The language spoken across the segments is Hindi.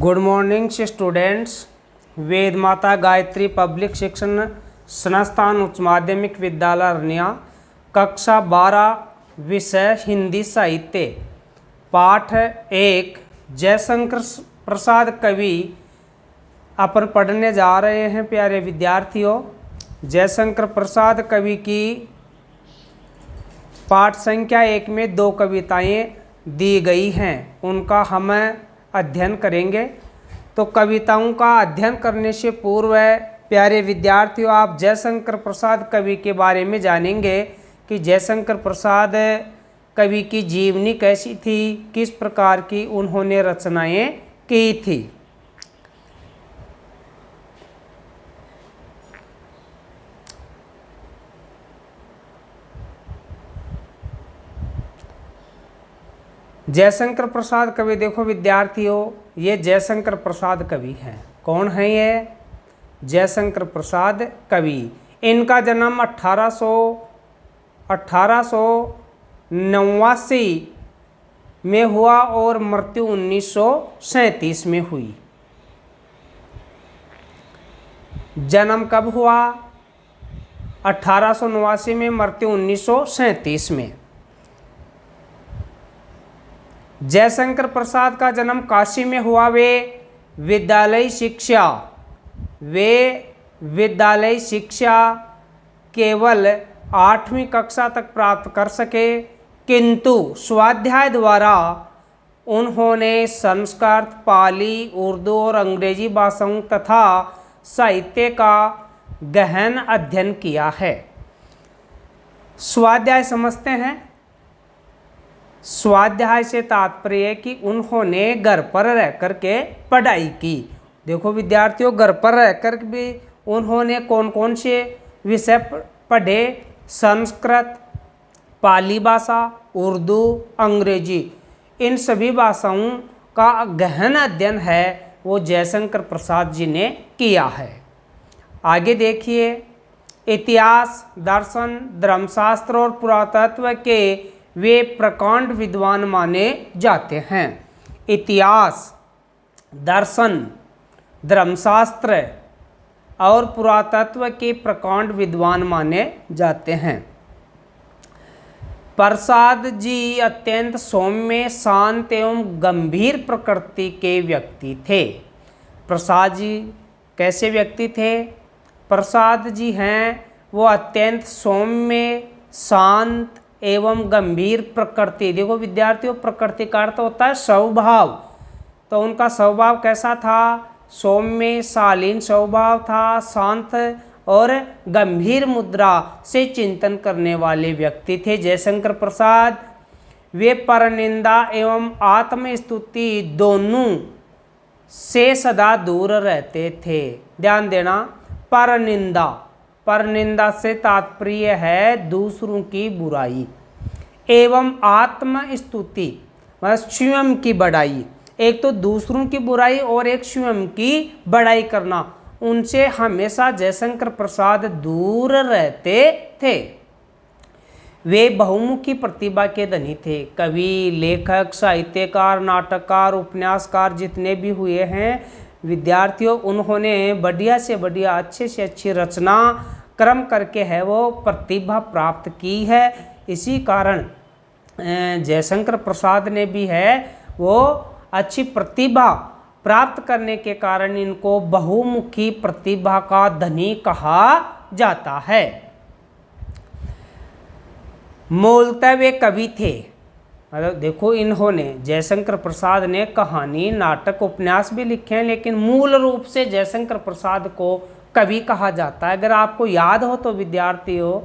Good morning students. वेद माता गायत्री पब्लिक शिक्षण संस्थान उच्च माध्यमिक विद्यालय अरनिया, कक्षा 12, विषय हिंदी साहित्य, पाठ 1 जयशंकर प्रसाद कवि अपन पढ़ने जा रहे हैं। प्यारे विद्यार्थियों, जयशंकर प्रसाद कवि की पाठ संख्या 1 में 2 कविताएं दी गई हैं, उनका हम अध्ययन करेंगे। तो कविताओं का अध्ययन करने से पूर्व प्यारे विद्यार्थियों, आप जयशंकर प्रसाद कवि के बारे में जानेंगे कि जयशंकर प्रसाद कवि की जीवनी कैसी थी, किस प्रकार की उन्होंने रचनाएं की थी। जयशंकर प्रसाद कवि, देखो विद्यार्थियों, ये जयशंकर प्रसाद कवि हैं। कौन है ये? जयशंकर प्रसाद कवि। इनका जन्म 1889 में हुआ और मृत्यु 1937 में हुई। जन्म कब हुआ? 1889 में, मृत्यु 1937 में। जयशंकर प्रसाद का जन्म काशी में हुआ। वे विद्यालय शिक्षा केवल 8वीं कक्षा तक प्राप्त कर सके, किंतु स्वाध्याय द्वारा उन्होंने संस्कृत, पाली, उर्दू और अंग्रेजी भाषाओं तथा साहित्य का गहन अध्ययन किया है। स्वाध्याय समझते हैं? स्वाध्याय से तात्पर्य है कि उन्होंने घर पर रह कर के पढ़ाई की। देखो विद्यार्थियों, घर पर रह कर भी उन्होंने कौन कौन से विषय पढ़े? संस्कृत, पाली भाषा, उर्दू, अंग्रेजी, इन सभी भाषाओं का गहन अध्ययन है वो जयशंकर प्रसाद जी ने किया है। आगे देखिए, इतिहास, दर्शन, धर्मशास्त्र और पुरातत्व के वे प्रकांड विद्वान माने जाते हैं। इतिहास, दर्शन, धर्मशास्त्र और पुरातत्व के प्रकांड विद्वान माने जाते हैं। प्रसाद जी अत्यंत सौम्य, शांत एवं गंभीर प्रकृति के व्यक्ति थे। प्रसाद जी कैसे व्यक्ति थे? प्रसाद जी हैं वो अत्यंत सौम्य, शांत एवं गंभीर प्रकृति। देखो विद्यार्थियों, प्रकृति का अर्थ होता है स्वभाव। तो उनका स्वभाव कैसा था? सौम्य, शालीन स्वभाव था, शांत और गंभीर मुद्रा से चिंतन करने वाले व्यक्ति थे जयशंकर प्रसाद। वे परनिंदा एवं आत्मस्तुति दोनों से सदा दूर रहते थे। ध्यान देना, परनिंदा से तात्पर्य है दूसरों की बुराई, एवं आत्मस्तुति मतलब स्वयं की बढ़ाई। एक तो दूसरों की बुराई और एक स्वयं की बढ़ाई करना, उनसे हमेशा जयशंकर प्रसाद दूर रहते थे। वे बहुमुखी प्रतिभा के धनी थे। कवि, लेखक, साहित्यकार, नाटककार, उपन्यासकार जितने भी हुए हैं विद्यार्थियों, उन्होंने बढ़िया से बढ़िया, अच्छे से अच्छी रचना क्रम करके है वो प्रतिभा प्राप्त की है। इसी कारण जयशंकर प्रसाद ने भी है वो अच्छी प्रतिभा प्राप्त करने के कारण इनको बहुमुखी प्रतिभा का धनी कहा जाता है। मूलतः वे कवि थे। मतलब देखो, इन्होंने, जयशंकर प्रसाद ने कहानी, नाटक, उपन्यास भी लिखे हैं, लेकिन मूल रूप से जयशंकर प्रसाद को कवि कहा जाता है। अगर आपको याद हो तो विद्यार्थियों,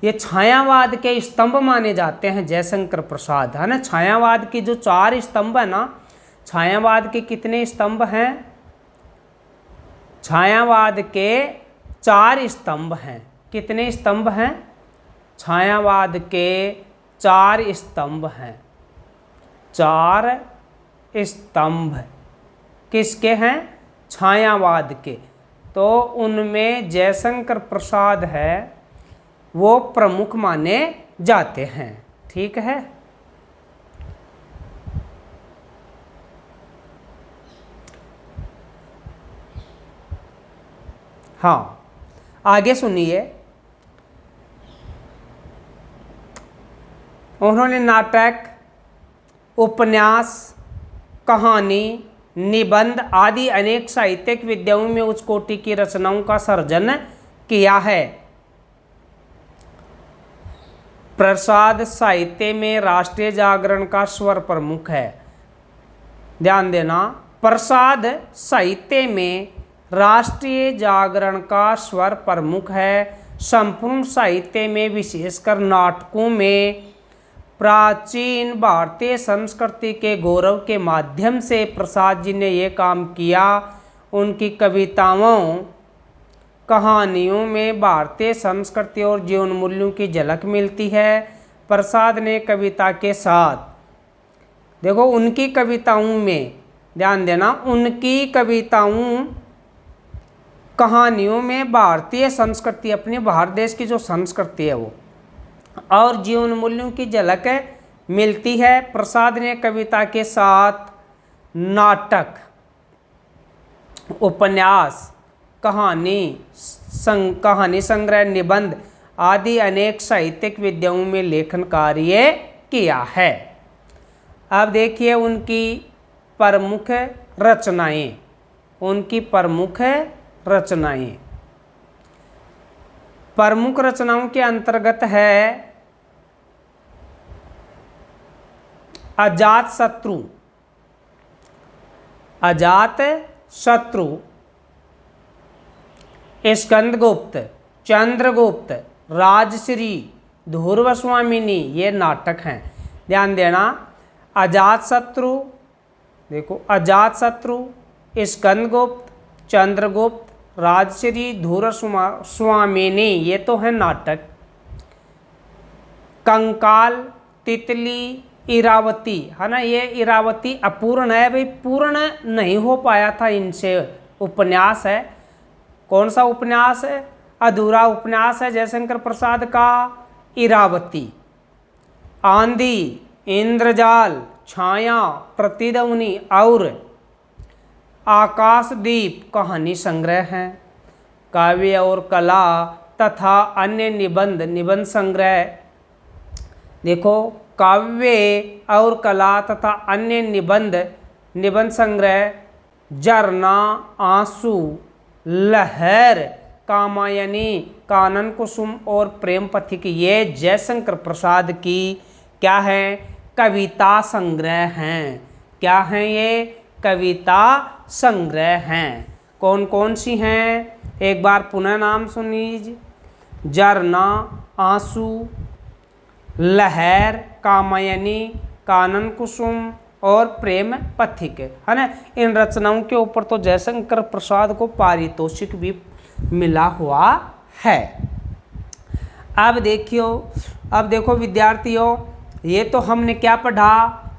ये छायावाद के स्तंभ माने जाते हैं जयशंकर प्रसाद, है ना। छायावाद की जो 4 स्तंभ है ना, छायावाद के कितने स्तंभ हैं? छायावाद के 4 स्तंभ हैं। कितने स्तंभ हैं? छायावाद के 4 स्तंभ हैं। 4 स्तंभ किसके हैं? छायावाद के। तो उनमें जयशंकर प्रसाद है वो प्रमुख माने जाते हैं। ठीक है। हाँ, आगे सुनिए। उन्होंने नाटक, उपन्यास, कहानी, निबंध आदि अनेक साहित्यिक विधाओं में उच्च कोटि की रचनाओं का सर्जन किया है। प्रसाद साहित्य में राष्ट्रीय जागरण का स्वर प्रमुख है। ध्यान देना, प्रसाद साहित्य में राष्ट्रीय जागरण का स्वर प्रमुख है। संपूर्ण साहित्य में, विशेषकर नाटकों में, प्राचीन भारतीय संस्कृति के गौरव के माध्यम से प्रसाद जी ने ये काम किया। उनकी कविताओं, कहानियों में भारतीय संस्कृति और जीवन मूल्यों की झलक मिलती है। प्रसाद ने कविता के साथ, देखो उनकी कविताओं में, ध्यान देना, उनकी कविताओं, कहानियों में भारतीय संस्कृति, अपने भारत देश की जो संस्कृति है वो और जीवन मूल्यों की झलक मिलती है। प्रसाद ने कविता के साथ नाटक, उपन्यास, कहानी संग्रह, निबंध आदि अनेक साहित्यिक विधाओं में लेखन कार्य किया है। अब देखिए उनकी प्रमुख रचनाएं, उनकी प्रमुख रचनाएं। प्रमुख रचनाओं के अंतर्गत है अजात शत्रु, अजात शत्रु, स्कंदगुप्त, चंद्रगुप्त, राजश्री, ध्रुव स्वामिनी, ये नाटक हैं। ध्यान देना, अजात शत्रु, देखो अजात शत्रु, स्कंदगुप्त, चंद्रगुप्त, राजश्री, ध्रुव स्वामिनी, ये तो है नाटक। कंकाल, तितली, इरावती, है ना, ये इरावती अपूर्ण है भाई, पूर्ण नहीं हो पाया था इनसे। उपन्यास है, कौन सा उपन्यास है? अधूरा उपन्यास है जयशंकर प्रसाद का इरावती। आंधी, इंद्रजाल, छाया, प्रतिध्वनि और आकाशदीप कहानी संग्रह हैं। काव्य और कला तथा अन्य निबंध, निबंध संग्रह, देखो काव्य और कला तथा अन्य निबंध, निबंध संग्रह, झरना, आंसू, लहर, कामायनी, कानन कुसुम और प्रेम पथिक, ये जयशंकर प्रसाद की क्या है? कविता संग्रह हैं। क्या हैं ये? कविता संग्रह हैं। कौन कौन सी हैं? एक बार पुनः नाम सुनिए। झरना, आंसू, लहर, कामायनी, कानन कुसुम और प्रेम पथिक, है ना। इन रचनाओं के ऊपर तो जयशंकर प्रसाद को पारितोषिक भी मिला हुआ है। अब देखो विद्यार्थियों, ये तो हमने क्या पढ़ा?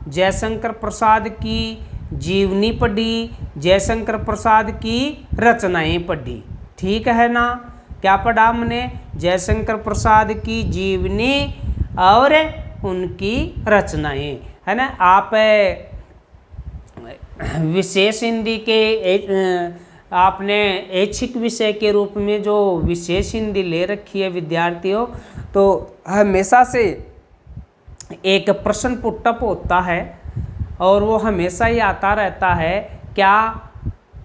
जयशंकर प्रसाद की जीवनी पढ़ी, जयशंकर प्रसाद की रचनाएं पढ़ी, ठीक है ना। क्या पढ़ा हमने? जयशंकर प्रसाद की जीवनी और उनकी रचनाएं, है ना। आप विशेष हिंदी के आपने ऐच्छिक विषय के रूप में जो विशेष हिंदी ले रखी है विद्यार्थियों, तो हमेशा से एक प्रश्न पुटअप होता है और वो हमेशा ही आता रहता है। क्या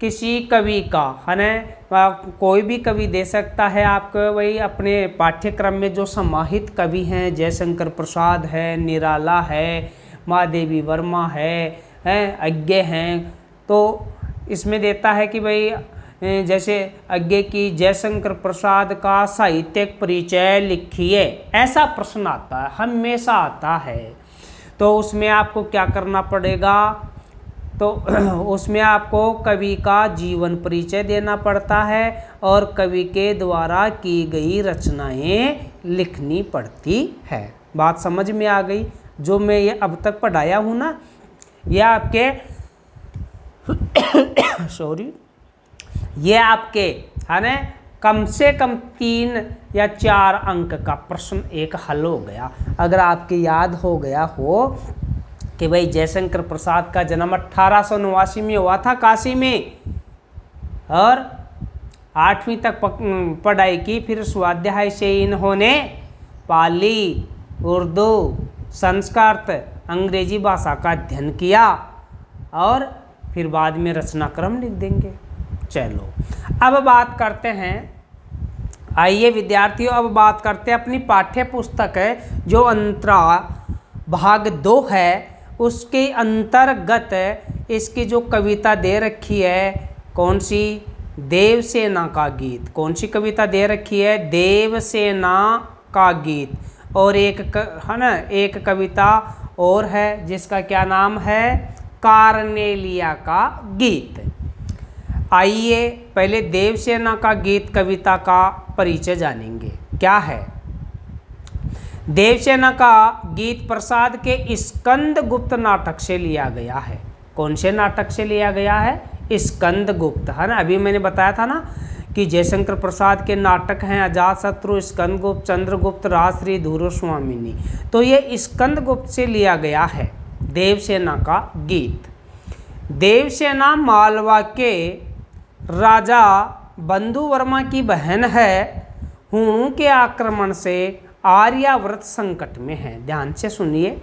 किसी कवि का, है ना, कोई भी कवि दे सकता है आपको, वही अपने पाठ्यक्रम में जो समाहित कवि हैं, जयशंकर प्रसाद है, निराला है, महादेवी वर्मा है, अज्ञे हैं, तो इसमें देता है कि भाई जैसे अज्ञे की जयशंकर प्रसाद का साहित्यिक परिचय लिखिए, ऐसा प्रश्न आता है, हमेशा आता है। तो उसमें आपको क्या करना पड़ेगा? तो उसमें आपको कवि का जीवन परिचय देना पड़ता है और कवि के द्वारा की गई रचनाएं लिखनी पड़ती है। बात समझ में आ गई? जो मैं ये अब तक पढ़ाया हूँ ना, यह आपके ये आपके, है ना, कम से कम 3 या 4 अंक का प्रश्न एक हल हो गया। अगर आपके याद हो गया हो कि भाई जयशंकर प्रसाद का जन्म 1889 में हुआ था काशी में, और 8वीं तक पढ़ाई की, फिर स्वाध्याय से इन्होंने पाली, उर्दू, संस्कृत, अंग्रेजी भाषा का अध्ययन किया और फिर बाद में रचनाक्रम लिख देंगे। चलो अब बात करते हैं, आइए विद्यार्थियों अब बात करते हैं अपनी पाठ्य पुस्तक है जो अंतरा भाग 2 है उसके अंतर्गत इसकी जो कविता दे रखी है कौन सी, देवसेना का गीत। कौन सी कविता दे रखी है, देवसेना का गीत। और एक है ना, एक कविता और है जिसका क्या नाम है, कार्नेलिया का गीत। आइए पहले देवसेना का गीत कविता का परिचय जानेंगे। क्या है, देवसेना का गीत प्रसाद के स्कंदगुप्त नाटक से लिया गया है। कौन से नाटक से लिया गया है, स्कंदगुप्त, है ना। अभी मैंने बताया था ना कि जयशंकर प्रसाद के नाटक हैं अजातशत्रु, स्कंदगुप्त, चंद्रगुप्त, राजश्री, धुरस्वामिनी। तो ये स्कंदगुप्त से लिया गया है देवसेना का गीत। देवसेना मालवा के राजा बंधुवर्मा की बहन है। हुणों के आक्रमण से आर्यावर्त संकट में है। ध्यान से सुनिए,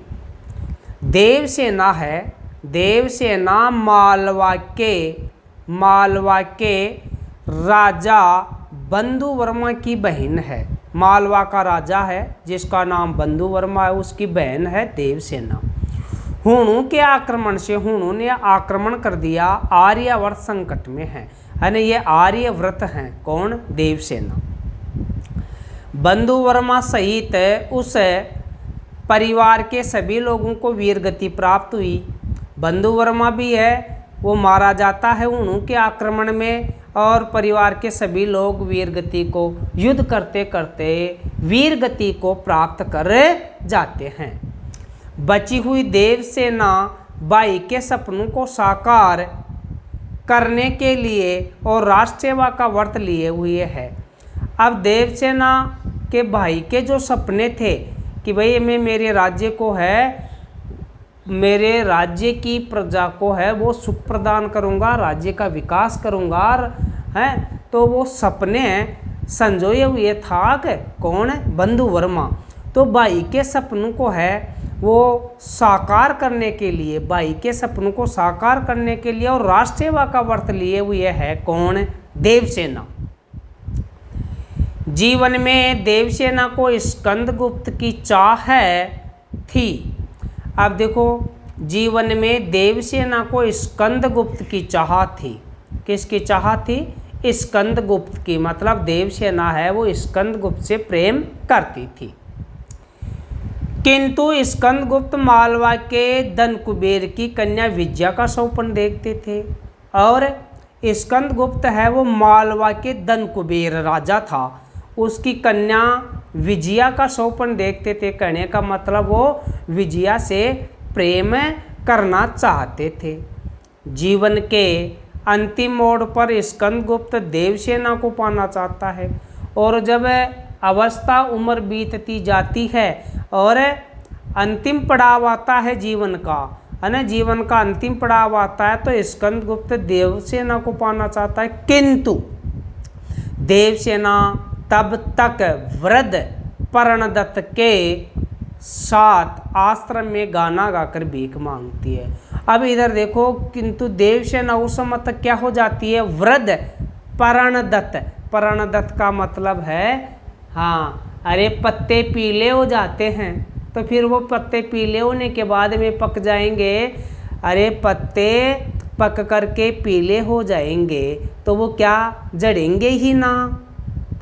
देवसेना है, देवसेना मालवा के राजा बंधुवर्मा की बहन है। मालवा का राजा है जिसका नाम बंधुवर्मा है, उसकी बहन है देवसेना। हुणों के आक्रमण से, हुणों ने आक्रमण कर दिया, आर्यावर्त संकट में है ना। ये आर्यव्रत हैं कौन, देवसेना। बंधुवर्मा सहित उस परिवार के सभी लोगों को वीरगति प्राप्त हुई। बंधुवर्मा भी है वो मारा जाता है हुणों के आक्रमण में, और परिवार के सभी लोग वीरगति को, युद्ध करते करते वीरगति को प्राप्त कर जाते हैं। बची हुई देवसेना बाई के सपनों को साकार करने के लिए और राष्ट्र सेवा का व्रत लिए हुए है। अब देवसेना के भाई के जो सपने थे कि भाई मैं मेरे राज्य को है, मेरे राज्य की प्रजा को है वो सुख प्रदान करूंगा, राज्य का विकास करूंगा, है तो वो सपने संजोए हुए था कौन, बंधुवर्मा। तो भाई के सपनों को है वो साकार करने के लिए, भाई के सपनों को साकार करने के लिए और राष्ट्र सेवा का व्रत लिए हुए है कौन, देवसेना। जीवन में देवसेना को स्कंदगुप्त की चाह थी। अब देखो, जीवन में देवसेना को स्कंदगुप्त की चाह थी। किसकी चाह थी, स्कंदगुप्त की, मतलब देवसेना है वो स्कंदगुप्त से प्रेम करती थी। किंतु स्कंदगुप्त मालवा के धनकुबेर की कन्या विजया का सौपन देखते थे, और स्कंदगुप्त है वो मालवा के धनकुबेर राजा था, उसकी कन्या विजया का सौपन देखते थे। कहने का मतलब वो विजया से प्रेम करना चाहते थे। जीवन के अंतिम मोड़ पर स्कंदगुप्त देवसेना को पाना चाहता है, और जब अवस्था उम्र बीतती जाती है और अंतिम पड़ाव आता है जीवन का, है ना, जीवन का अंतिम पड़ाव आता है, तो स्कंदगुप्त देवसेना को पाना चाहता है। किंतु देवसेना तब तक वृद्ध पर्णदत्त के साथ आश्रम में गाना गाकर भीख मांगती है। अब इधर देखो, किंतु देवसेना उस समय तक क्या हो जाती है, वृद्ध पर्णदत्त। पर्णदत्त का मतलब है, हाँ, अरे पत्ते पीले हो जाते हैं, तो फिर वो पत्ते पीले होने के बाद में पक जाएंगे, अरे पत्ते पक करके पीले हो जाएंगे तो वो क्या जड़ेंगे ही ना।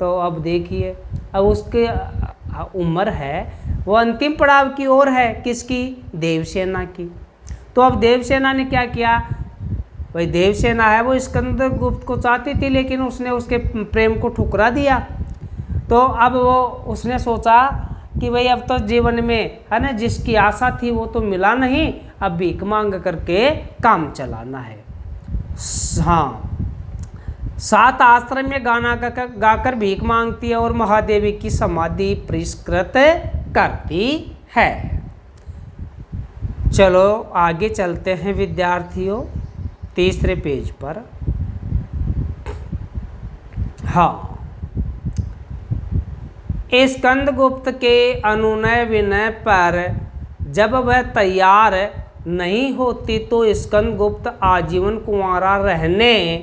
तो अब देखिए, अब उसके उम्र है वो अंतिम पड़ाव की ओर है, किसकी, देवसेना की। तो अब देवसेना ने क्या किया, भाई देवसेना है वो स्कंदगुप्त को चाहती थी, लेकिन उसने उसके प्रेम को ठुकरा दिया। तो अब वो उसने सोचा कि भाई अब तो जीवन में, है ना, जिसकी आशा थी वो तो मिला नहीं, अब भीख मांग करके काम चलाना है। हाँ, 7 आश्रम में गाना गाकर भीख मांगती है और महादेवी की समाधि पुरस्कृत करती है। चलो आगे चलते हैं विद्यार्थियों, तीसरे पेज पर हाँ, स्कंदगुप्त के अनुनय विनय पर जब वह तैयार नहीं होती तो स्कंदगुप्त आजीवन कुंवारा रहने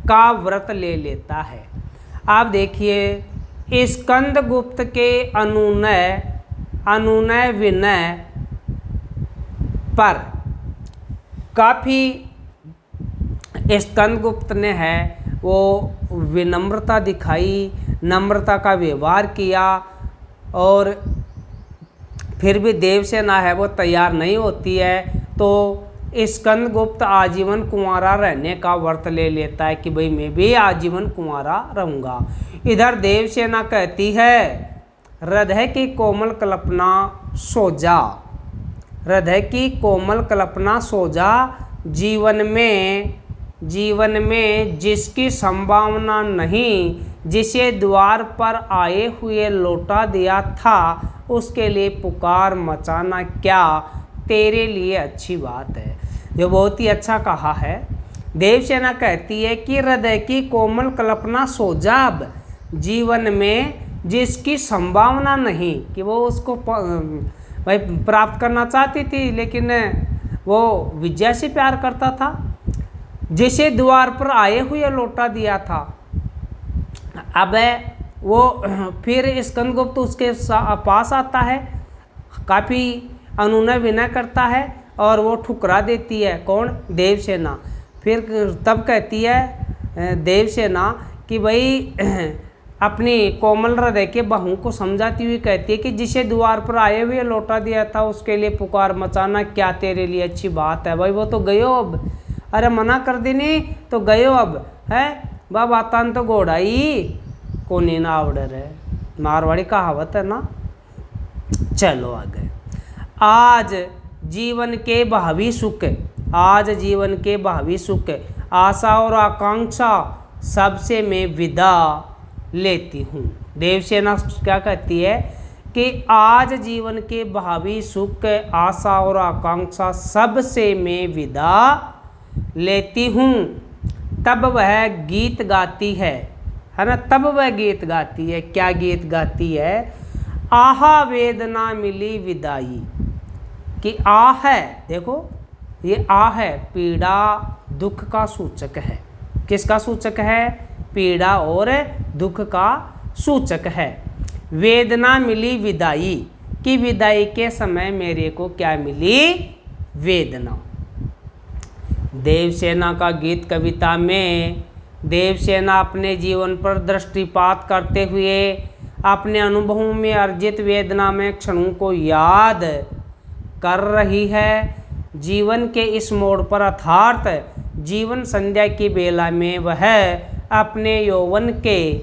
का व्रत ले लेता है। आप देखिए, स्कंदगुप्त के अनुनय विनय पर काफ़ी स्कंदगुप्त ने है वो विनम्रता दिखाई, नम्रता का व्यवहार किया, और फिर भी देवसेना है वो तैयार नहीं होती है, तो स्कंदगुप्त आजीवन कुंवारा रहने का व्रत ले लेता है कि भाई मैं भी आजीवन कुंवारा रहूँगा। इधर देवसेना कहती है हृदय की कोमल कल्पना सो जा, हृदय की कोमल कल्पना सो जा, जीवन में जिसकी संभावना नहीं, जिसे द्वार पर आए हुए लौटा दिया था, उसके लिए पुकार मचाना क्या तेरे लिए अच्छी बात है। जो बहुत ही अच्छा कहा है। देवसेना कहती है कि हृदय की कोमल कल्पना सो जा, अब जीवन में जिसकी संभावना नहीं कि वो उसको भाई प्राप्त करना चाहती थी, लेकिन वो विद्या से प्यार करता था, जिसे द्वार पर आए हुए लौटा दिया था। अब वो फिर स्कंदगुप्त उसके पास आता है, काफ़ी अनुनय विनय करता है, और वो ठुकरा देती है। कौन? देवसेना। फिर तब कहती है देवसेना कि भाई अपनी कोमल हृदय के बहू को समझाती हुई कहती है कि जिसे द्वार पर आए हुए लौटा दिया था, उसके लिए पुकार मचाना क्या तेरे लिए अच्छी बात है। भाई वो तो गयो अब, अरे मना कर देनी तो गयो अब है, बाबा तान तो घोड़ाई कोनी ना आवड़र है, मारवाड़ी कहावत है ना। चलो आगे। आज जीवन के भावी सुख, आज जीवन के भावी सुख, आशा और आकांक्षा सबसे मैं विदा लेती हूँ। देवसेना क्या कहती है कि आज जीवन के भावी सुख, आशा और आकांक्षा सबसे मैं विदा लेती हूँ। तब वह गीत गाती है ना, तब वह गीत गाती है। क्या गीत गाती है? आहा वेदना मिली विदाई, कि आ है, देखो ये आ है पीड़ा दुख का सूचक है। किसका सूचक है? पीड़ा और दुख का सूचक है। वेदना मिली विदाई, कि विदाई के समय मेरे को क्या मिली? वेदना। देवसेना का गीत कविता में देवसेना अपने जीवन पर दृष्टिपात करते हुए अपने अनुभवों में अर्जित वेदना में क्षणों को याद कर रही है। जीवन के इस मोड़ पर अर्थात जीवन संध्या की बेला में वह अपने यौवन के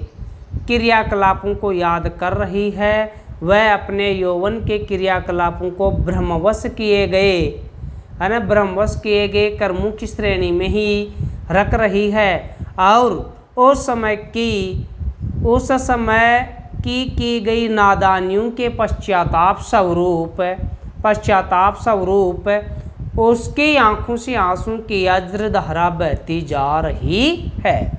क्रियाकलापों को याद कर रही है। वह अपने यौवन के क्रियाकलापों को ब्रह्मवश किए गए, है ना, ब्रह्मवश किए गए कर्मों की श्रेणी में ही रख रही है, और उस समय की गई नादानियों के पश्चाताप स्वरूप उसकी आंखों से आंसू की अज्रधारा बहती जा रही है।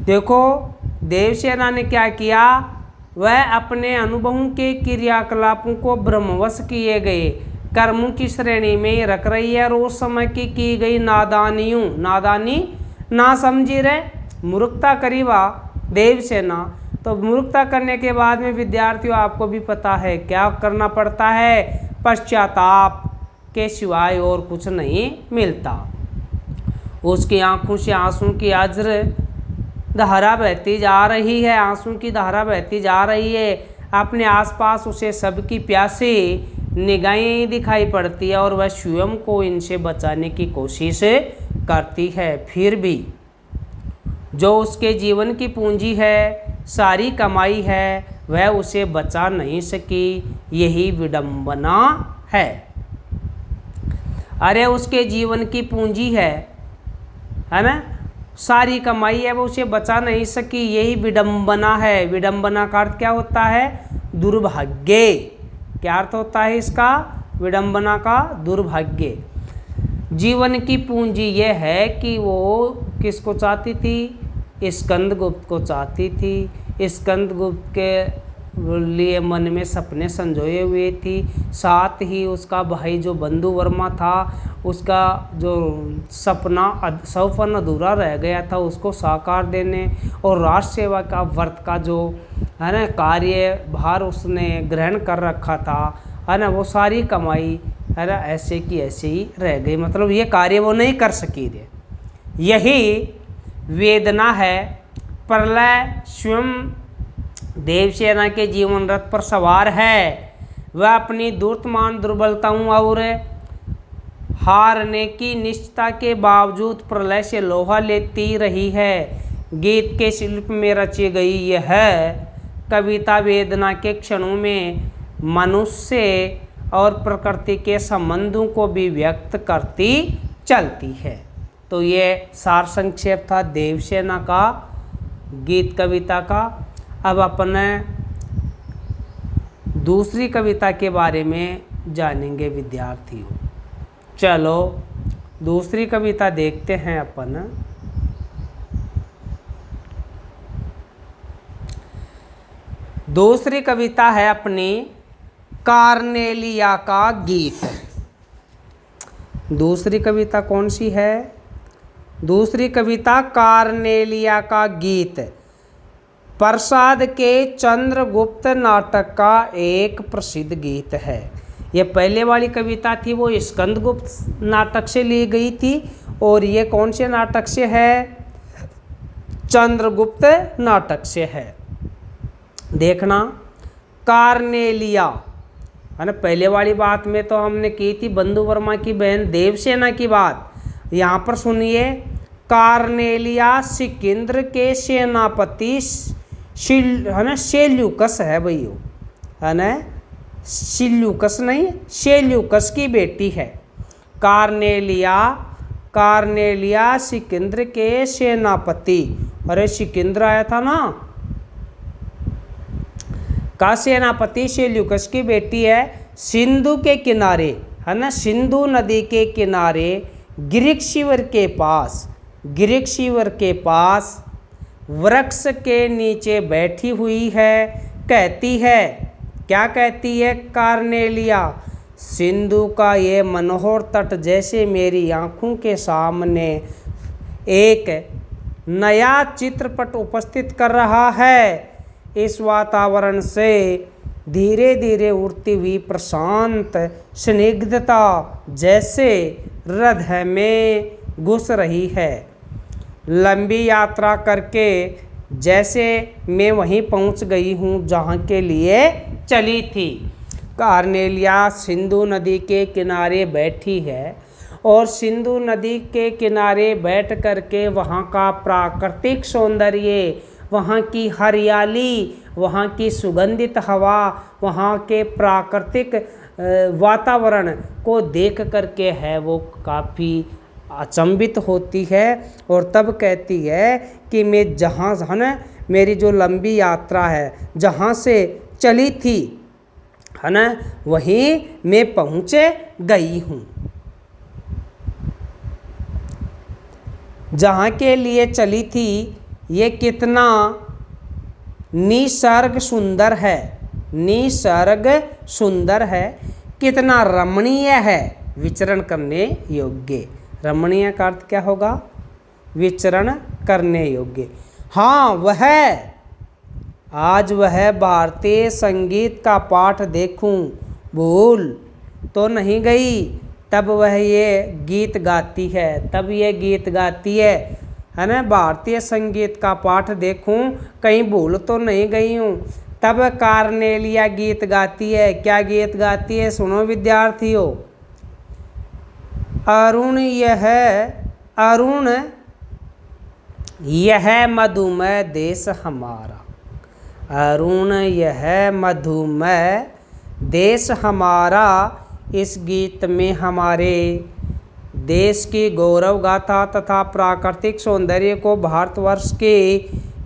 देखो देवसेना ने क्या किया? वह अपने अनुभवों के क्रियाकलापों को ब्रह्मवश किए गए कर्मों की श्रेणी में रख रही है, और उस समय की गई नादानी ना समझी रहे, मूर्खता करीबा देवसेना। तो मूर्खता करने के बाद में विद्यार्थियों आपको भी पता है क्या करना पड़ता है? पश्चाताप के सिवाय और कुछ नहीं मिलता। उसकी आंखों से आंसू की अज्र धारा बहती जा रही है, आंसू की धारा बहती जा रही है। अपने आसपास उसे सबकी प्यासी निगाहें दिखाई पड़ती है, और वह स्वयं को इनसे बचाने की कोशिश करती है। फिर भी जो उसके जीवन की पूंजी है, सारी कमाई है, वह उसे बचा नहीं सकी। यही विडंबना है। अरे उसके जीवन की पूंजी है ना, सारी कमाई है, वो उसे बचा नहीं सकी, यही विडंबना है। विडंबना का अर्थ क्या होता है? दुर्भाग्य। क्या अर्थ होता है इसका? विडंबना का दुर्भाग्य। जीवन की पूंजी यह है कि वो किसको चाहती थी? स्कंदगुप्त को चाहती थी। स्कंदगुप्त के लिए मन में सपने संजोए हुए थी। साथ ही उसका भाई जो बंधुवर्मा था, उसका जो सपना अधूरा रह गया था उसको साकार देने, और राष्ट्र सेवा का व्रत का जो है ना कार्यभार उसने ग्रहण कर रखा था, है ना, वो सारी कमाई है ना ऐसे की ऐसे ही रह गई। मतलब ये कार्य वो नहीं कर सकी थे। यही वेदना है। प्रलय स्वयं देवसेना के जीवन रथ पर सवार है। वह अपनी दूरतमान दुर्बलताओं और हारने की निश्चितता के बावजूद प्रलय से लोहा लेती रही है। गीत के शिल्प में रची गई यह कविता वेदना के क्षणों में मनुष्य और प्रकृति के संबंधों को भी व्यक्त करती चलती है। तो ये सार संक्षेप था देवसेना का गीत कविता का। अब अपने दूसरी कविता के बारे में जानेंगे विद्यार्थियों। चलो दूसरी कविता देखते हैं अपन। दूसरी कविता है अपनी कार्नेलिया का गीत। दूसरी कविता कौन सी है? दूसरी कविता कार्नेलिया का गीत प्रसाद के चंद्रगुप्त नाटक का एक प्रसिद्ध गीत है। ये पहले वाली कविता थी वो स्कंदगुप्त नाटक से ली गई थी, और ये कौन से नाटक से है? चंद्रगुप्त नाटक से है। देखना, कार्नेलिया है ना, पहले वाली बात में तो हमने की थी बंधुवर्मा की बहन देवसेना की बात। यहाँ पर सुनिए, कार्नेलिया सिकंदर के सेनापति है ना सेल्यूकस है भैया, है ना, सिल्यूकस नहीं सेल्यूकस की बेटी है। कार्नेलिया सिकंदर के सेनापति, अरे सिकंदर आया था ना का सेनापति सेल्यूकस की बेटी है। सिंधु के किनारे है ना, सिंधु नदी के किनारे ग्रीक शिविर के पास वृक्ष के नीचे बैठी हुई है। कहती है, क्या कहती है कार्नेलिया? सिंधु का ये मनोहर तट जैसे मेरी आँखों के सामने एक नया चित्रपट उपस्थित कर रहा है। इस वातावरण से धीरे धीरे उड़ती हुई प्रशांत स्निग्धता जैसे हृदय में घुस रही है। लंबी यात्रा करके जैसे मैं वहीं पहुंच गई हूं जहां के लिए चली थी। कार्नेलिया सिंधु नदी के किनारे बैठी है, और सिंधु नदी के किनारे बैठ करके वहाँ का प्राकृतिक सौंदर्य, वहाँ की हरियाली, वहाँ की सुगंधित हवा, वहाँ के प्राकृतिक वातावरण को देख करके है वो काफ़ी अचंभित होती है। और तब कहती है कि मैं जहाँ है ना मेरी जो लंबी यात्रा है जहाँ से चली थी है ना वहीं मैं पहुँचे गई हूँ। जहाँ के लिए चली थी ये कितना निसर्ग सुंदर है, निसर्ग सुंदर है, कितना रमणीय है, विचरण करने योग्य। रमणीय का अर्थ क्या होगा? विचरण करने योग्य। हाँ वह आज वह भारतीय संगीत का पाठ देखूं भूल तो नहीं गई। तब वह ये गीत गाती है, तब ये गीत गाती है ना, भारतीय संगीत का पाठ देखूं कहीं भूल तो नहीं गई हूँ। तब कार्नेलिया गीत गाती है। क्या गीत गाती है? सुनो विद्यार्थियों। अरुण यह मधुमय देश हमारा, अरुण यह मधुमय देश हमारा, इस गीत में हमारे देश की गौरव गाथा तथा प्राकृतिक सौंदर्य को भारतवर्ष की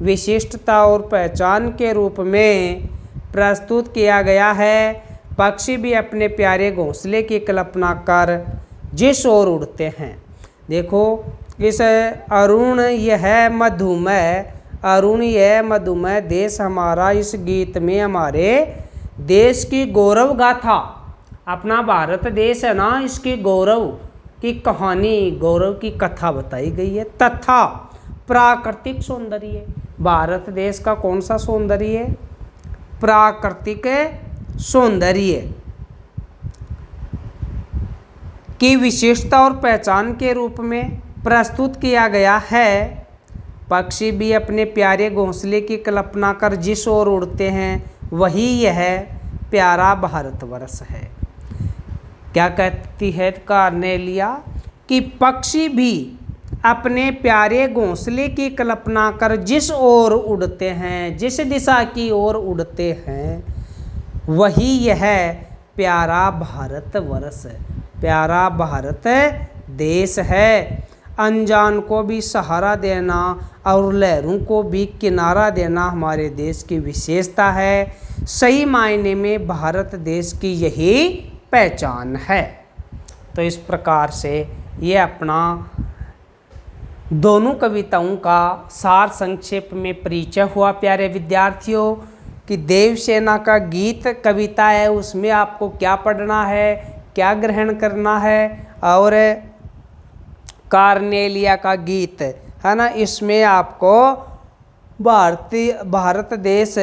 विशिष्टता और पहचान के रूप में प्रस्तुत किया गया है। पक्षी भी अपने प्यारे घोंसले की कल्पना कर जिस ओर उड़ते हैं। देखो किस अरुण यह मधुमेह देश हमारा, इस गीत में हमारे देश की गौरव गाथा, अपना भारत देश है ना, इसकी गौरव की कहानी, गौरव की कथा बताई गई है। तथा प्राकृतिक सौंदर्य, भारत देश का कौन सा सौंदर्य है? प्राकृतिक सौंदर्य की विशेषता और पहचान के रूप में प्रस्तुत किया गया है। पक्षी भी अपने प्यारे घोंसले की कल्पना कर जिस ओर उड़ते हैं वही यह प्यारा भारतवर्ष है। क्या कहती है कार्नेलिया कि पक्षी भी अपने प्यारे घोंसले की कल्पना कर जिस ओर उड़ते हैं, जिस दिशा की ओर उड़ते हैं वही यह प्यारा भारतवर्ष, प्यारा भारत देश है। अनजान को भी सहारा देना और लहरों को भी किनारा देना हमारे देश की विशेषता है। सही मायने में भारत देश की यही पहचान है। तो इस प्रकार से ये अपना दोनों कविताओं का सार संक्षेप में परिचय हुआ प्यारे विद्यार्थियों, कि देवसेना का गीत कविता है, उसमें आपको क्या पढ़ना है, क्या ग्रहण करना है, और कार्नेलिया का गीत है ना, इसमें आपको भारत देश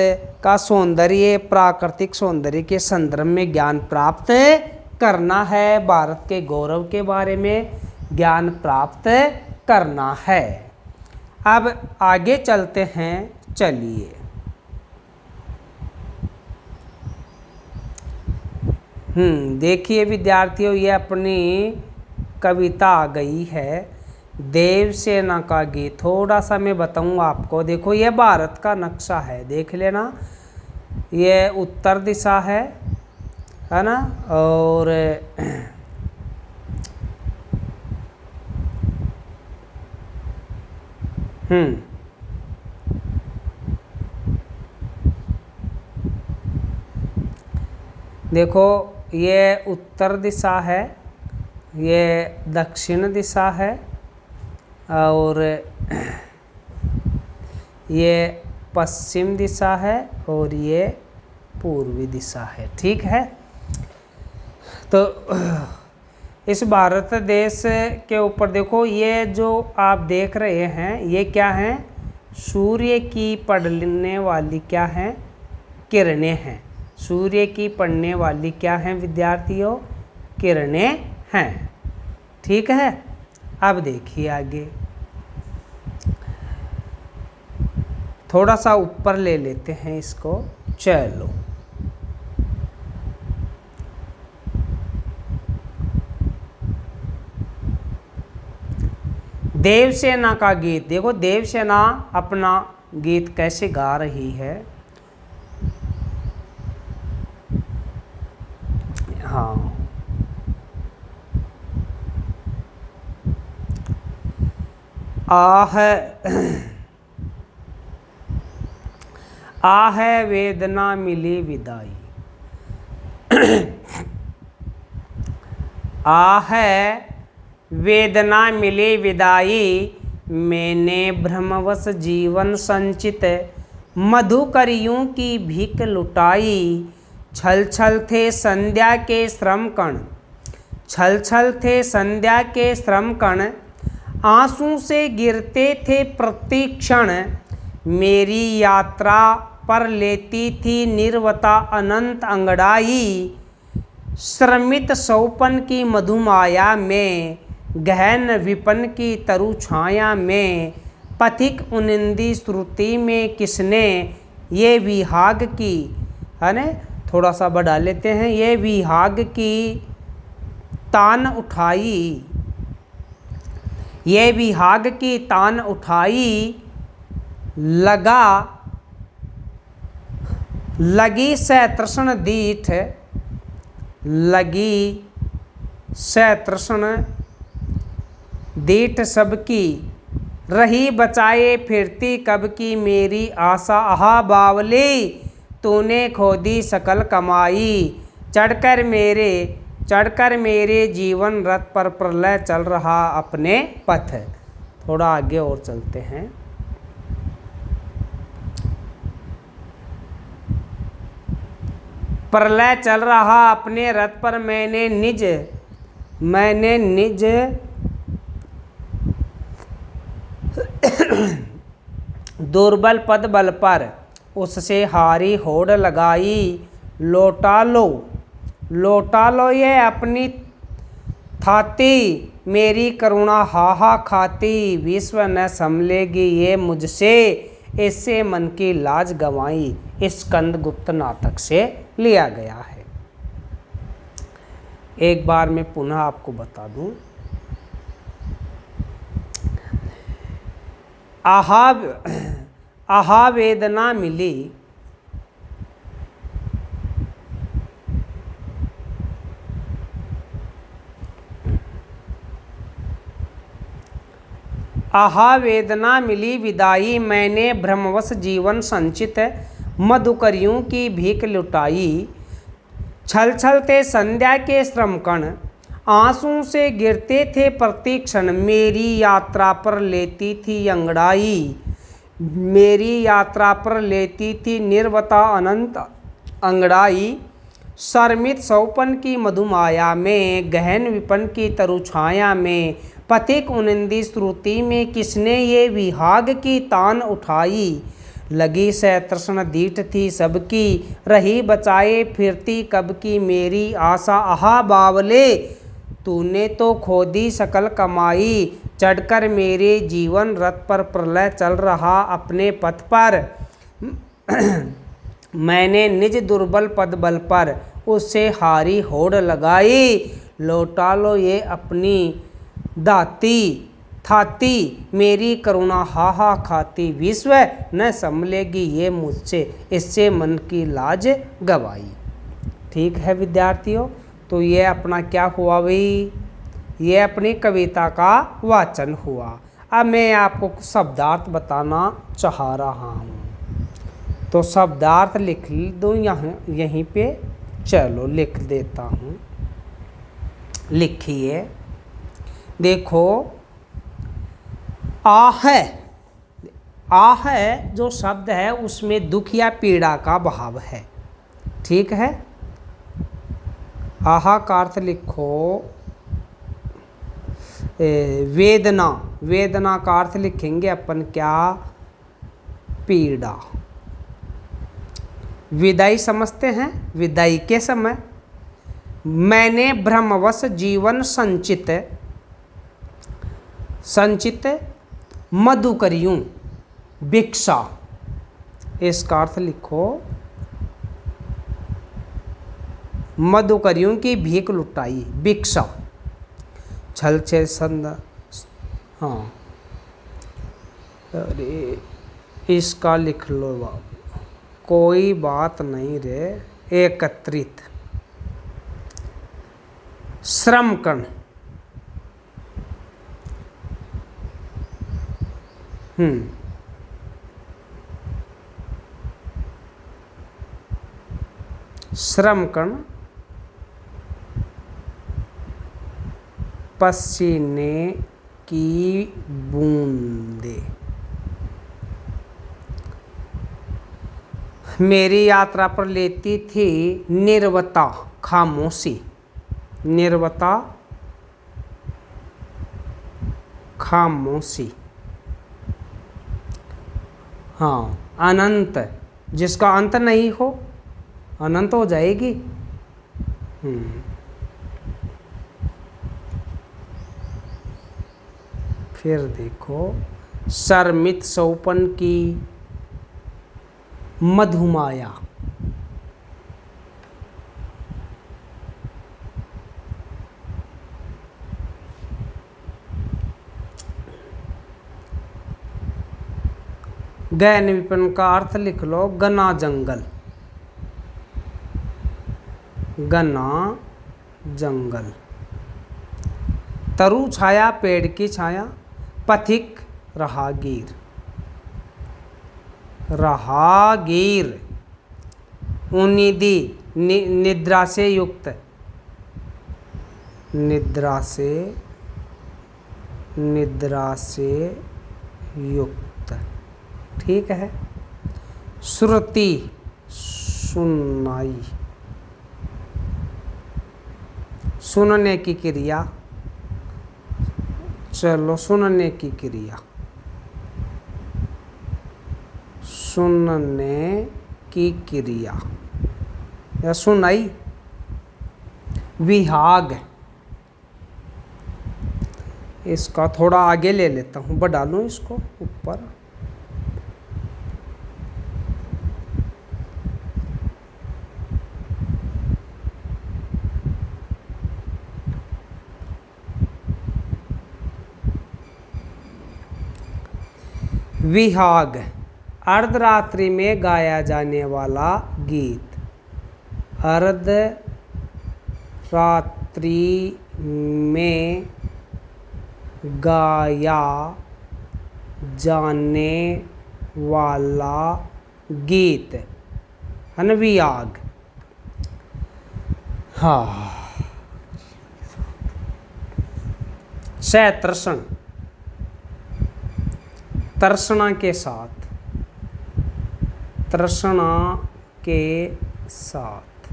का सौंदर्य, प्राकृतिक सौंदर्य के संदर्भ में ज्ञान प्राप्त करना है, भारत के गौरव के बारे में ज्ञान प्राप्त करना है। अब आगे चलते हैं, चलिए। देखिए विद्यार्थियों, ये अपनी कविता आ गई है देवसेना का गीत। थोड़ा सा मैं बताऊंगा आपको। देखो ये भारत का नक्शा है, देख लेना, ये उत्तर दिशा है ना, और देखो ये उत्तर दिशा है, ये दक्षिण दिशा है, और ये पश्चिम दिशा है, और ये पूर्वी दिशा है। ठीक है, तो इस भारत देश के ऊपर देखो, ये जो आप देख रहे हैं ये क्या है? सूर्य की पड़ने वाली क्या है? किरणें हैं। सूर्य की पड़ने वाली क्या हैं विद्यार्थियों? किरणें हैं। ठीक है, अब देखिए आगे, थोड़ा सा ऊपर ले लेते हैं इसको। चलो देवसेना का गीत देखो, देवसेना अपना गीत कैसे गा रही है। हाँ, आह वेदना मिली विदाई, आह वेदना मिली विदाई, मैंने भ्रमवश जीवन संचित, मधुकरियों की भीख लुटाई। छल छल थे संध्या के श्रम कण, छल छल थे संध्या के श्रम कण, आंसू से गिरते थे प्रतिक्षण, मेरी यात्रा पर लेती थी निर्वता अनंत अंगड़ाई। श्रमित सौपन की मधुमाया में, गहन विपन की तरु छाया में, पथिक उनिंदी श्रुति में किसने ये विहाग की, है ना, थोड़ा सा बढ़ा लेते हैं, ये विहाग की तान उठाई, ये विहाग की तान उठाई। लगी सतृष्ण दीठ, लगी सतृष्ण दीठ सबकी, रही बचाए फिरती कब की मेरी आशा। आहा बावली तूने खोदी सकल कमाई, चढ़कर मेरे जीवन रथ पर प्रलय चल रहा अपने पथ। थोड़ा आगे और चलते हैं। प्रलय चल रहा अपने रथ पर, मैंने निज दुर्बल पद बल पर, उससे हारी होड़ लगाई। लौटा लो ये अपनी थाती, मेरी करुणा हाहा खाती। विश्व न संभलेगी ये मुझसे, इससे मन की लाज गंवाई। इस स्कंदगुप्त नाटक से लिया गया है। एक बार मैं पुनः आपको बता दूं। आहा वेदना मिली, आहा वेदना मिली विदाई। मैंने भ्रमवश जीवन संचित, मधुकरियों की भीख लुटाई। छल छलते संध्या के श्रमकण, आंसू से गिरते थे प्रतिक्षण। मेरी यात्रा पर लेती थी अंगड़ाई, मेरी यात्रा पर लेती थी निर्वता अनंत अंगड़ाई। शर्मित सौपन की मधुमाया में, गहन विपन की तरुछाया में, पथिक उनिंदी श्रुति में किसने ये विहाग की तान उठाई। लगी से तृष्ण दीठ थी सबकी, रही बचाए फिरती कब की मेरी आशा। आहा बावले तूने तो खोदी सकल कमाई, चढ़कर मेरे जीवन रथ पर प्रलय चल रहा अपने पथ पर। मैंने निज दुर्बल पद बल पर, उससे हारी होड़ लगाई। लौटा लो ये अपनी दाती थाती, मेरी करुणा हाहा खाती। विश्व न संभलेगी ये मुझसे, इससे मन की लाज गवाई। ठीक है विद्यार्थियों, तो ये अपना क्या हुआ भाई, ये अपनी कविता का वाचन हुआ। अब मैं आपको कुछ शब्दार्थ बताना चाह रहा हूँ, तो शब्दार्थ लिख दो यहीं पे। चलो लिख देता हूँ, लिखिए। देखो आ है जो शब्द है उसमें दुख या पीड़ा का भाव है। ठीक है, आहा का अर्थ लिखो वेदना, वेदना का अर्थ लिखेंगे अपन क्या, पीड़ा। विदाई समझते हैं, विदाई के समय। मैंने भ्रमवश जीवन संचित मधुकरियों भिक्षा, इसका अर्थ लिखो मधुकरियों की भीख लुटाई, भिक्षा। छल छे संद, हाँ अरे इसका लिख लो बाबू, कोई बात नहीं रे। एकत्रित श्रमकण, श्रमकण पसीने की बूंदे। मेरी यात्रा पर लेती थी निर्वता खामोशी, निर्वता खामोशी। हाँ, अनंत, जिसका अंत नहीं हो, अनंत हो जाएगी। फिर देखो शर्मित सौपन की मधुमाया, गहन विपिन का अर्थ लिख लो घना जंगल, घना जंगल। तरु छाया पेड़ की छाया, पथिक राहगीर, राहगीर। उन्निधि निद्रा से युक्त, निद्रा से निद्रा से युक्त। ठीक है। श्रुति सुनाई, सुनने की क्रिया। चलो सुनने की क्रिया, सुनने की क्रिया या सुनाई। विहाग, इसका थोड़ा आगे ले लेता हूँ, बढ़ा लूँ इसको ऊपर। विहाग, अर्धरात्रि में गाया जाने वाला गीत। अर्धरात्रि में गाया जाने वाला गीत है ना, विहाग। हाँ। सतृषण, तृष्णा के साथ, तृष्णा के साथ।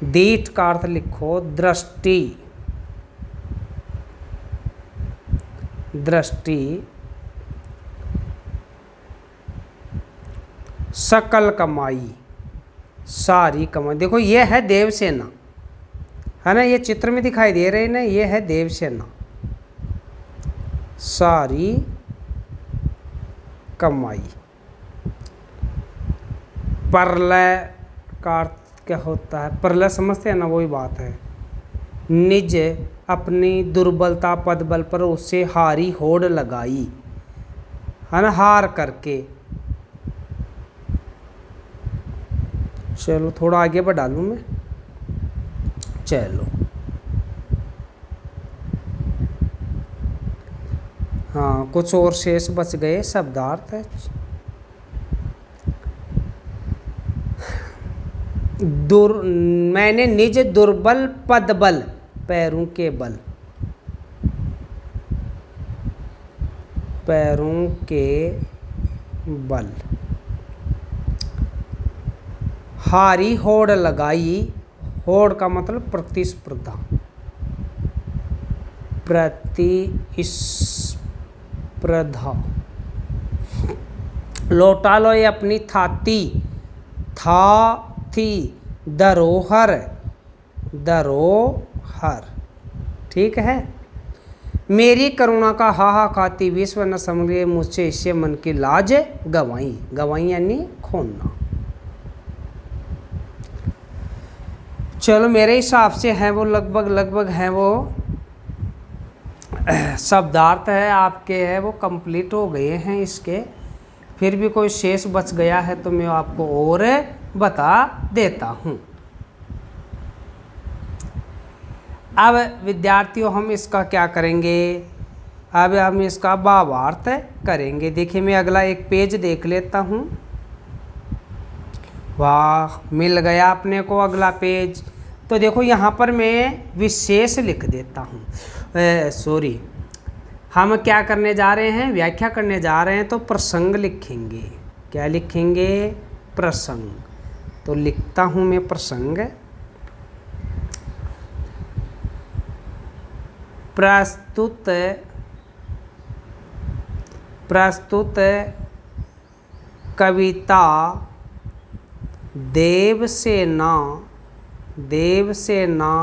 दीठ का अर्थ लिखो दृष्टि, दृष्टि। सकल कमाई, सारी कमाई। देखो ये है देवसेना, है ना, ये चित्र में दिखाई दे रहे हैं ना, ये है देवसेना। सारी कमाई। प्रलय का अर्थ क्या होता है? प्रलय समझते हैं ना, वही बात है। निज अपनी दुर्बलता पदबल पर उससे हारी होड़ लगाई, है ना, हार करके। चलो थोड़ा आगे बढ़ा लूँ मैं। चलो हाँ, कुछ और शेष बच गए शब्दार्थ। मैंने निज दुर्बल पदबल, पैरों के बल, पैरों के बल। हारी होड़ लगाई, होड़ का मतलब प्रतिस्पर्धा, प्रतिस्पर्धा। लौटा लो ये अपनी थाती, था थी, धरोहर, धरोहर। ठीक है। मेरी करुणा का हाहा खाती विश्व न समझे, मुझसे इससे मन की लाज गवाई। गवाई यानी खोना। चलो मेरे हिसाब से है वो लगभग है वो शब्दार्थ है आपके, है वो कंप्लीट हो गए हैं इसके। फिर भी कोई शेष बच गया है तो मैं आपको और बता देता हूँ। अब विद्यार्थियों हम इसका क्या करेंगे, अब हम इसका भावार्थ करेंगे। देखिए मैं अगला एक पेज देख लेता हूँ। वाह, मिल गया अपने को अगला पेज। तो देखो यहाँ पर मैं विशेष लिख देता हूँ, सॉरी, हम क्या करने जा रहे हैं, व्याख्या करने जा रहे हैं, तो प्रसंग लिखेंगे। क्या लिखेंगे? प्रसंग। तो लिखता हूँ मैं प्रसंग। प्रस्तुत कविता देवसेना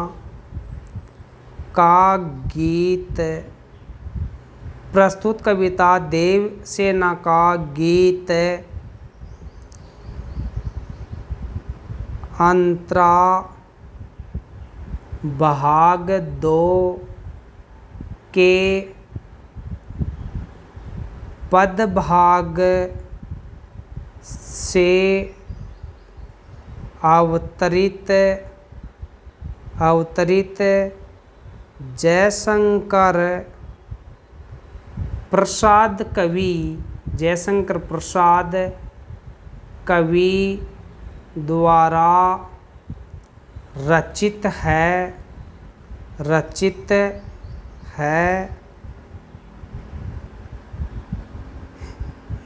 का गीत। प्रस्तुत कविता देवसेना का गीत अंतरा भाग 2 के पदभाग से अवतरित जयशंकर प्रसाद कवि द्वारा रचित है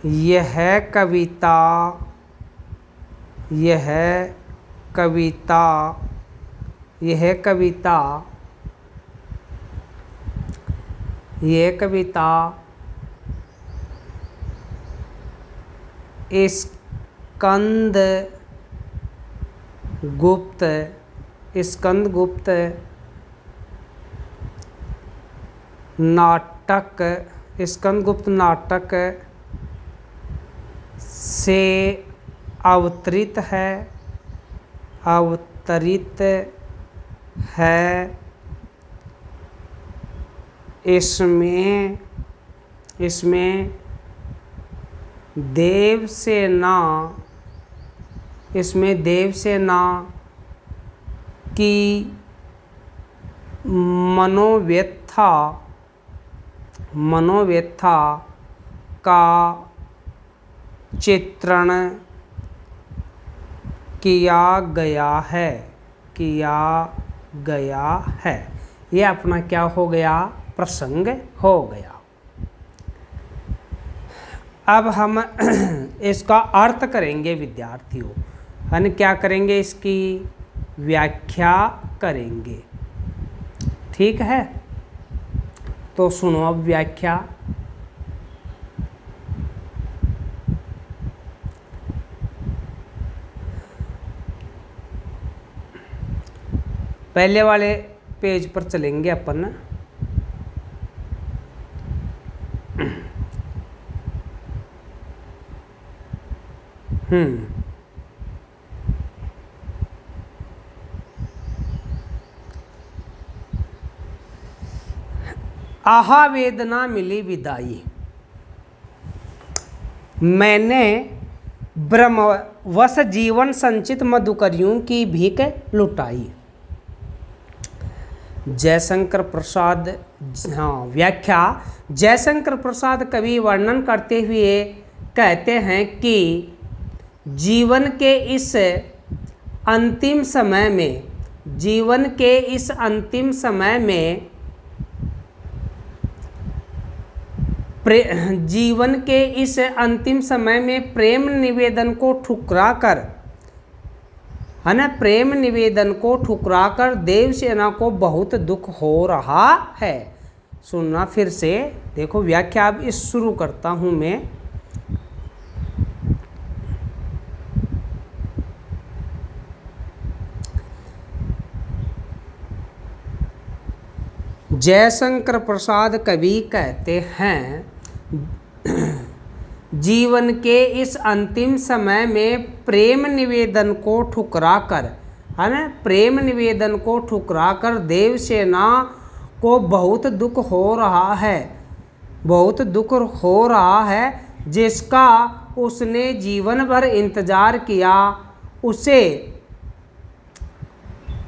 यह कविता, यह कविता, यह कविता, यह कविता स्कंद गुप्त, स्कंद गुप्त नाटक, स्कंद गुप्त नाटक से अवतरित है, अवतरित है। इसमें, इसमें देवसेना, इसमें देवसेना की मनोव्यथा, मनोव्यथा का चित्रण किया गया है, किया गया है। ये अपना क्या हो गया, प्रसंग हो गया। अब हम इसका अर्थ करेंगे विद्यार्थियों, हम क्या करेंगे, इसकी व्याख्या करेंगे। ठीक है, तो सुनो अब व्याख्या। पहले वाले पेज पर चलेंगे अपन। आहा वेदना मिली विदाई, मैंने ब्रह्मवश जीवन संचित मधुकरियों की भीख लुटाई। जयशंकर प्रसाद, हाँ व्याख्या। जयशंकर प्रसाद कवि वर्णन करते हुए कहते हैं कि जीवन के इस अंतिम समय में, जीवन के इस अंतिम समय में, जीवन के इस अंतिम समय में प्रेम निवेदन को ठुकरा कर, है ना, प्रेम निवेदन को ठुकरा कर देवसेना को बहुत दुख हो रहा है। सुनना फिर से, देखो व्याख्या अब इस शुरू करता हूं मैं। जयशंकर प्रसाद कवि कहते हैं, जीवन के इस अंतिम समय में प्रेम निवेदन को ठुकरा कर, है ना, प्रेम निवेदन को ठुकरा कर देवसेना को बहुत दुख हो रहा है, बहुत दुख हो रहा है, जिसका उसने जीवन भर इंतजार किया,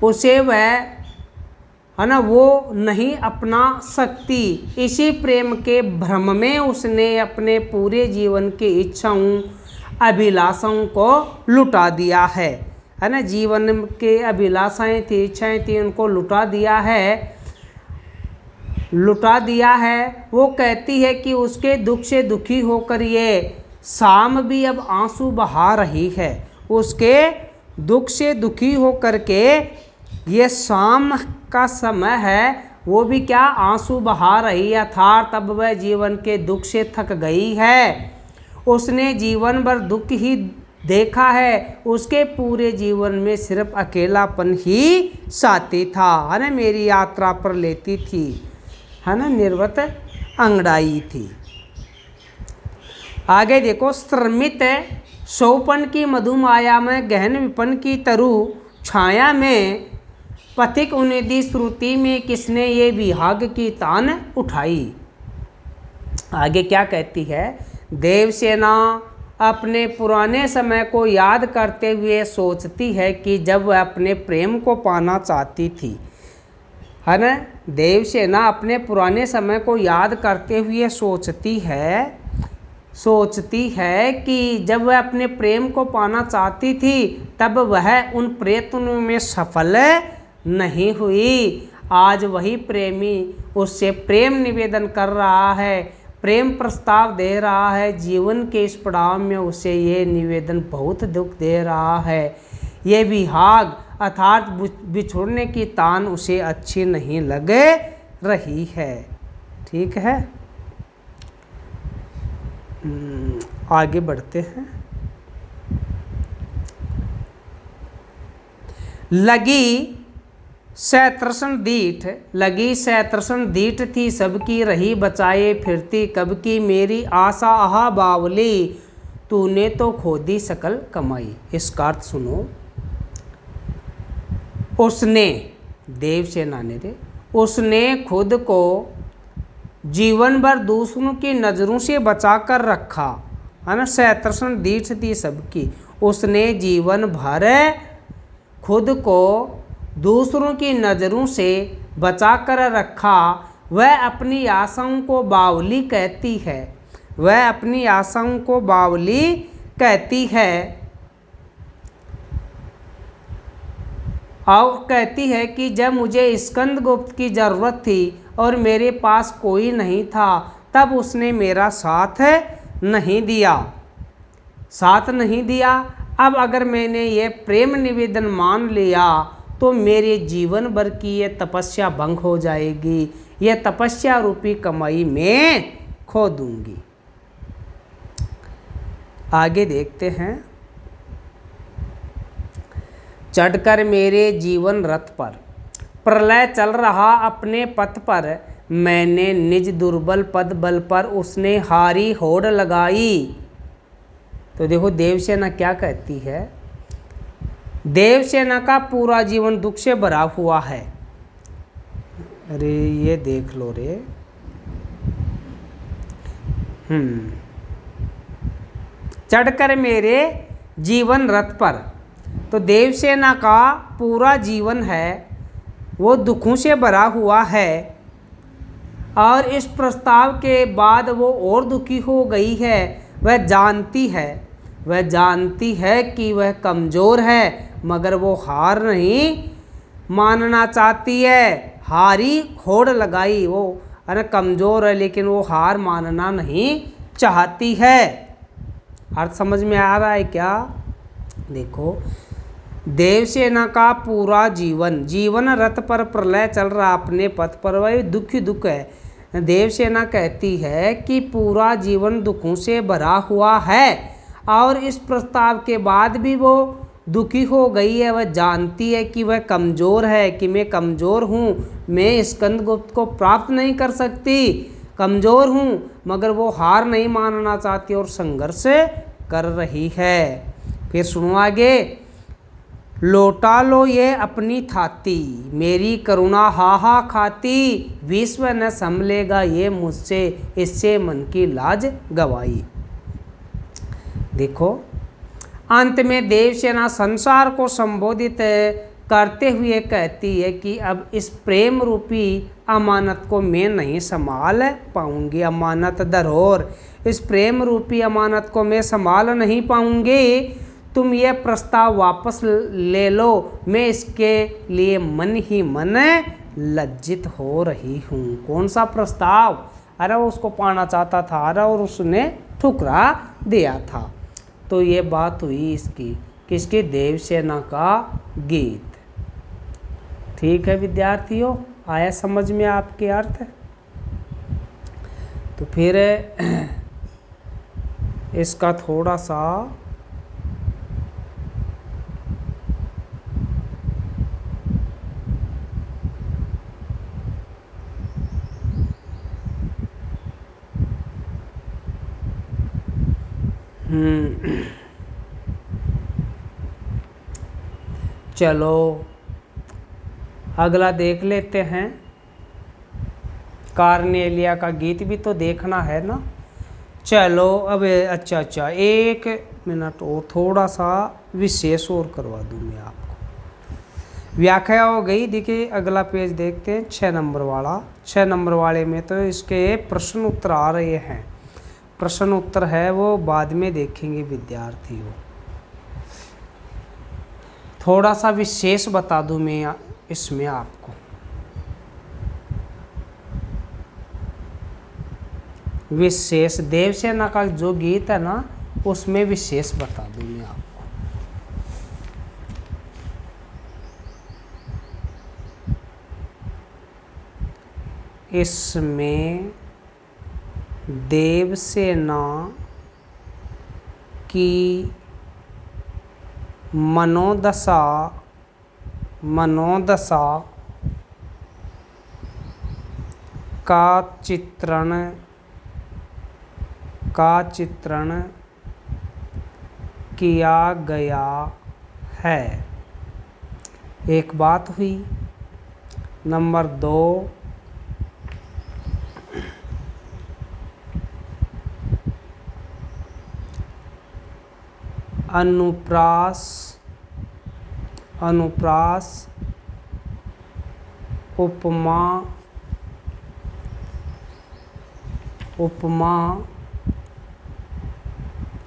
उसे वह, है ना, वो नहीं अपना सकती। इसी प्रेम के भ्रम में उसने अपने पूरे जीवन की इच्छाओं, अभिलाषाओं को लुटा दिया है ना, जीवन के अभिलाषाएं थी, इच्छाएं थी, उनको लुटा दिया है, लुटा दिया है। वो कहती है कि उसके दुख से दुखी होकर ये शाम भी अब आंसू बहा रही है, उसके दुख से दुखी होकर के ये शाम का समय है, वो भी क्या आंसू बहा रही है, अर्थात तब वह जीवन के दुख से थक गई है। उसने जीवन भर दुख ही देखा है, उसके पूरे जीवन में सिर्फ अकेलापन ही साथी था, है ना, मेरी यात्रा पर लेती थी, है ना, निर्वत अंगड़ाई थी। आगे देखो, श्रमित सौपन की मधुमाया में गहन विपन की तरु छाया में पथिक उन्नति श्रुति में किसने ये विहाग की तान उठाई। आगे क्या कहती है, देवसेना अपने पुराने समय को याद करते हुए सोचती है कि जब वह अपने प्रेम को पाना चाहती थी, है ना, देवसेना अपने पुराने समय को याद करते हुए सोचती है कि जब वह अपने प्रेम को पाना चाहती थी तब वह उन प्रयत्नों में सफल नहीं हुई। आज वही प्रेमी उससे प्रेम निवेदन कर रहा है, प्रेम प्रस्ताव दे रहा है, जीवन के इस पड़ाव में उसे ये निवेदन बहुत दुख दे रहा है। ये विहाग अर्थात बिछुड़ने की तान उसे अच्छी नहीं लग रही है। ठीक है, आगे बढ़ते हैं। लगी सैतृष्ण दीठ थी सबकी, रही बचाए फिरती कब की, मेरी आशा आहा बावली, तूने तो खो दी सकल कमाई। इसका अर्थ सुनो। उसने, देवसेना ने थे, उसने खुद को जीवन भर दूसरों की नज़रों से बचा कर रखा, है ना। सैतृष्ण दीठ थी सबकी, उसने जीवन भर खुद को दूसरों की नज़रों से बचा कर रखा। वह अपनी आशाओं को बावली कहती है, वह अपनी आशाओं को बावली कहती है और कहती है कि जब मुझे स्कंदगुप्त की ज़रूरत थी और मेरे पास कोई नहीं था, तब उसने मेरा साथ नहीं दिया। अब अगर मैंने ये प्रेम निवेदन मान लिया तो मेरे जीवन भर की ये तपस्या भंग हो जाएगी, ये तपस्या रूपी कमाई मैं खो दूंगी। आगे देखते हैं। चढ़कर मेरे जीवन रथ पर, प्रलय चल रहा अपने पथ पर, मैंने निज दुर्बल पद बल पर उसने हारी होड़ लगाई। तो देखो देवसेना क्या कहती है। देवसेना का पूरा जीवन दुख से भरा हुआ है। अरे ये देख लो रे। चढ़कर मेरे जीवन रथ पर, तो देवसेना का पूरा जीवन है वो दुखों से भरा हुआ है और इस प्रस्ताव के बाद वो और दुखी हो गई है। वह जानती है कि वह कमज़ोर है, मगर वो हार नहीं मानना चाहती है। हारी होड़ लगाई, वो अरे कमज़ोर है लेकिन वो हार मानना नहीं चाहती है। अर्थ समझ में आ रहा है क्या? देखो, देवसेना का पूरा जीवन रथ पर प्रलय चल रहा अपने पथ पर, वही दुख ही दुख है। देवसेना कहती है कि पूरा जीवन दुखों से भरा हुआ है और इस प्रस्ताव के बाद भी वो दुखी हो गई है। वह जानती है कि वह कमज़ोर है, कि मैं कमज़ोर हूँ, मैं स्कंदगुप्त को प्राप्त नहीं कर सकती, कमज़ोर हूँ, मगर वो हार नहीं मानना चाहती और संघर्ष कर रही है। फिर सुनो आगे। लौटा लो ये अपनी थाती, मेरी करुणा हाहा खाती, विश्व न संभलेगा ये मुझसे, इससे मन की लाज गवाई। देखो, अंत में देवसेना संसार को संबोधित करते हुए कहती है कि अब इस प्रेम रूपी अमानत को मैं नहीं संभाल पाऊंगी। अमानत धरोहर, इस प्रेम रूपी अमानत को मैं संभाल नहीं पाऊंगी। तुम ये प्रस्ताव वापस ले लो, मैं इसके लिए मन ही मन लज्जित हो रही हूँ। कौन सा प्रस्ताव? अरे वो उसको पाना चाहता था, अरे और उसने ठुकरा दिया था। तो ये बात हुई इसकी, किसकी? देवसेना का गीत। ठीक है विद्यार्थियों, आया समझ में आपके अर्थ? तो फिर इसका थोड़ा सा चलो अगला देख लेते हैं। कार्नेलिया का गीत भी तो देखना है ना। चलो अब अच्छा 1 मिनट और थोड़ा सा विशेष और करवा दूँ मैं आपको। व्याख्या हो गई। देखिए अगला पेज देखते हैं, 6 नंबर वाला। 6 नंबर वाले में तो इसके प्रश्न उत्तर आ रहे हैं। प्रश्न उत्तर है वो बाद में देखेंगे विद्यार्थियों। थोड़ा सा विशेष बता दूं मैं इसमें आपको। विशेष देवसेना का जो गीत है ना उसमें विशेष बता दूं मैं आपको। इसमें देवसेना की मनोदशा का चित्रण किया गया है। एक बात हुई। नंबर 2, अनुप्रास उपमा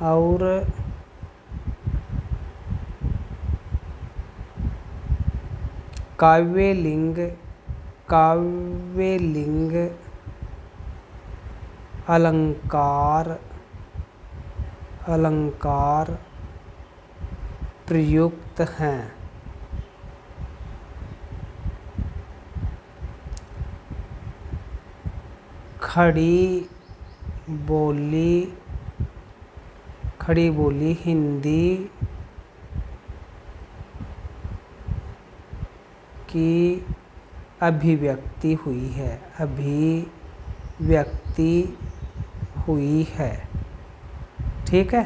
और काव्यलिंग अलंकार प्रयुक्त हैं। खड़ी बोली हिंदी की अभिव्यक्ति हुई है। ठीक है।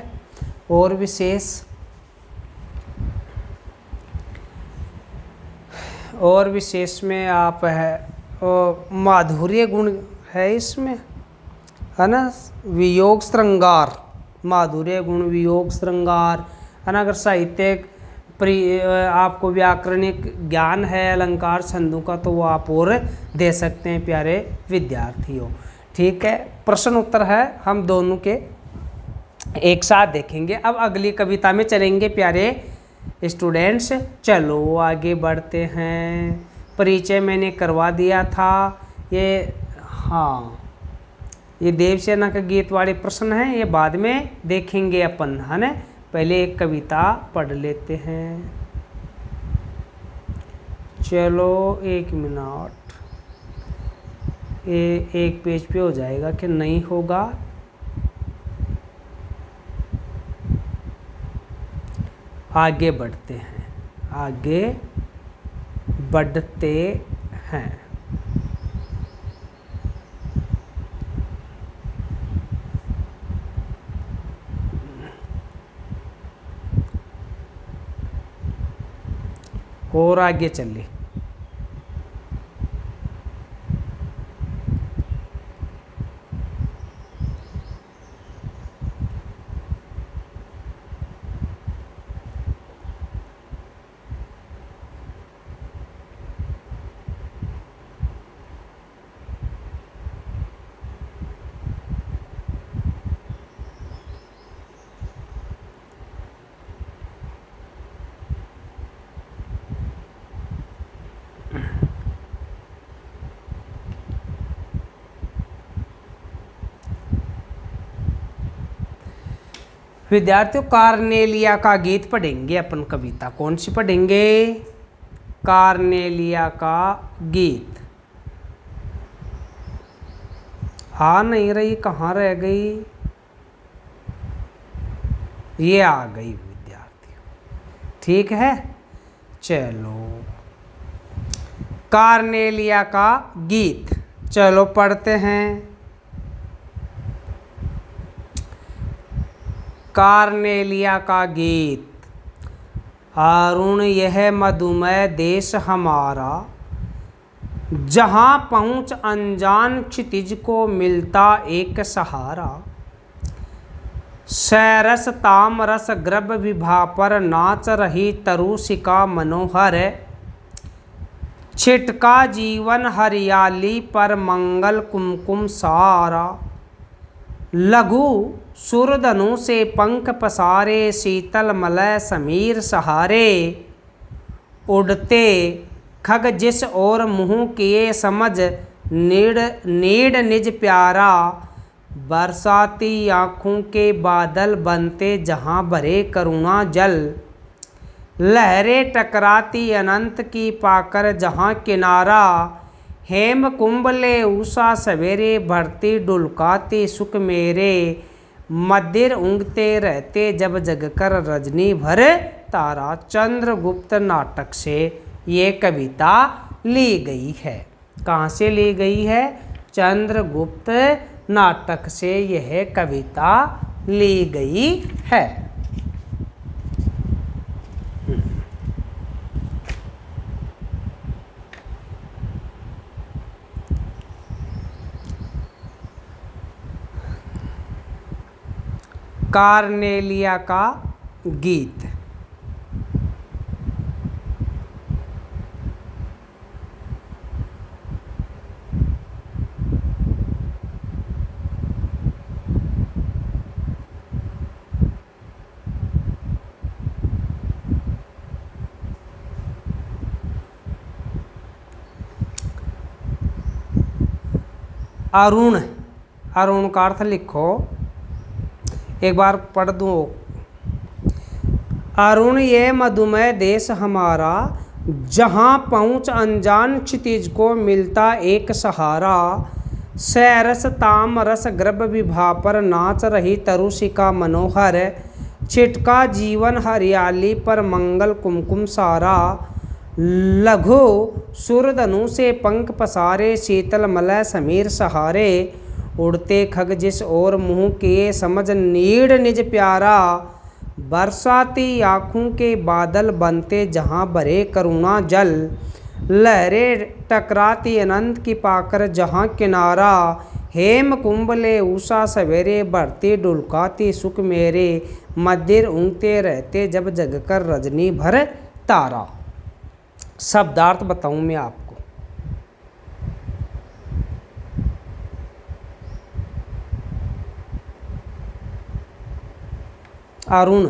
और विशेष में आप है माधुर्य गुण है इसमें, है ना। वियोग श्रृंगार, माधुर्य गुण, वियोग श्रृंगार, है ना। अगर साहित्यिक आपको व्याकरणिक ज्ञान है अलंकार छंदों का तो वो आप और दे सकते हैं प्यारे विद्यार्थियों। ठीक है। प्रश्न उत्तर है हम दोनों के एक साथ देखेंगे। अब अगली कविता में चलेंगे प्यारे स्टूडेंट्स। चलो आगे बढ़ते हैं। परिचय मैंने करवा दिया था। ये देवसेना का गीत वाले प्रश्न हैं, ये बाद में देखेंगे अपन, है ना। पहले एक कविता पढ़ लेते हैं। चलो 1 मिनट, एक पेज पे हो जाएगा कि नहीं होगा। आगे बढ़ते हैं। और आगे चलिए। विद्यार्थियों कार्नेलिया का गीत पढ़ेंगे अपन। कविता कौन सी पढ़ेंगे? कार्नेलिया का गीत। आ नहीं रही, कहाँ रह गई? ये आ गई विद्यार्थियों। ठीक है। चलो कार्नेलिया का गीत चलो पढ़ते हैं। कार्नेलिया का गीत। अरुण यह मधुमय देश हमारा, जहाँ पहुँच अनजान क्षितिज को मिलता एक सहारा। सैरस तामरस ग्रभ विभा पर नाच रही तरुषिका मनोहर। छिटका जीवन हरियाली पर मंगल कुमकुम सारा। लघु सुरधनु से पंख पसारे, शीतल मलय समीर सहारे। उड़ते खग जिस और मुँह किए समझ, नीड़ निज प्यारा। बरसाती आँखों के बादल बनते जहाँ भरे करुणा जल, लहरें टकराती अनंत की पाकर जहाँ किनारा, हेम कुंभले उषा सवेरे भरती डुलकाती सुख मेरे, मदिर उंगते रहते जब जगकर रजनी भर तारा। चंद्रगुप्त नाटक से ये कविता ली गई है। कहाँ से ली गई है? चंद्रगुप्त नाटक से यह कविता ली गई है। कार्नेलिया का गीत। अरुण, अरुण का अर्थ लिखो, एक बार पढ़ दूँ। अरुण ये मधुमय देश हमारा, जहाँ पहुँच अनजान क्षितिज को मिलता एक सहारा। सैरस ताम रस गर्भ विभा पर नाच रही तरुषिका मनोहर, छिटका जीवन हरियाली पर मंगल कुमकुम सारा। लघु सुरधनु से पंख पसारे, शीतल मलय समीर सहारे। उड़ते खग जिस ओर मुँह किए, समझ नीड़ निज प्यारा। बरसाती आँखों के बादल बनते जहाँ भरे करुणा जल, लहरें टकराती अनंत की पाकर जहाँ किनारा। हेम कुंभले उषा सवेरे भरती डुलकाती सुख मेरे, मदिर उंगते रहते जब जगकर रजनी भर तारा। शब्दार्थ बताऊं मैं आपको। अरुण,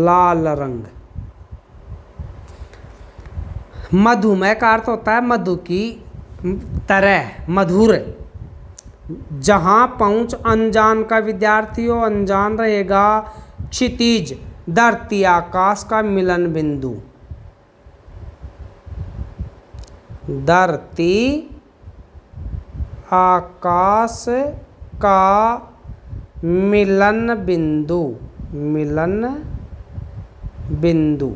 लाल रंग। मधुमय का अर्थ होता है मधु की तरह, मधुर। जहाँ पहुँच अनजान का विद्यार्थियों अनजान रहेगा। क्षितिज धरती आकाश का मिलन बिंदु, धरती आकाश का मिलन बिंदु, मिलन बिंदु।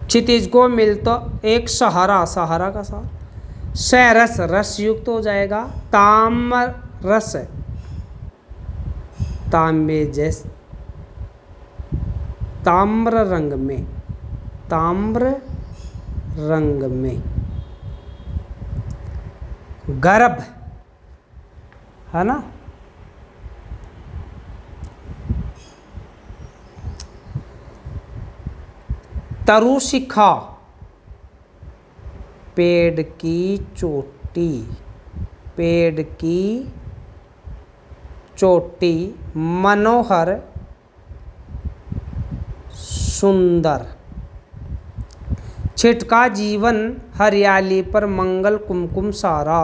क्षितिज को मिलता एक सहारा, सहारा का सहारा। सैरस रस युक्त हो जाएगा। ताम्र रस, तांबे जैसे, ताम्र रंग में, ताम्र रंग में। गर्भ है ना, तरुशिखा पेड़ की चोटी, पेड़ की चोटी। मनोहर सुंदर। छिटका जीवन हरियाली पर मंगल कुमकुम सारा।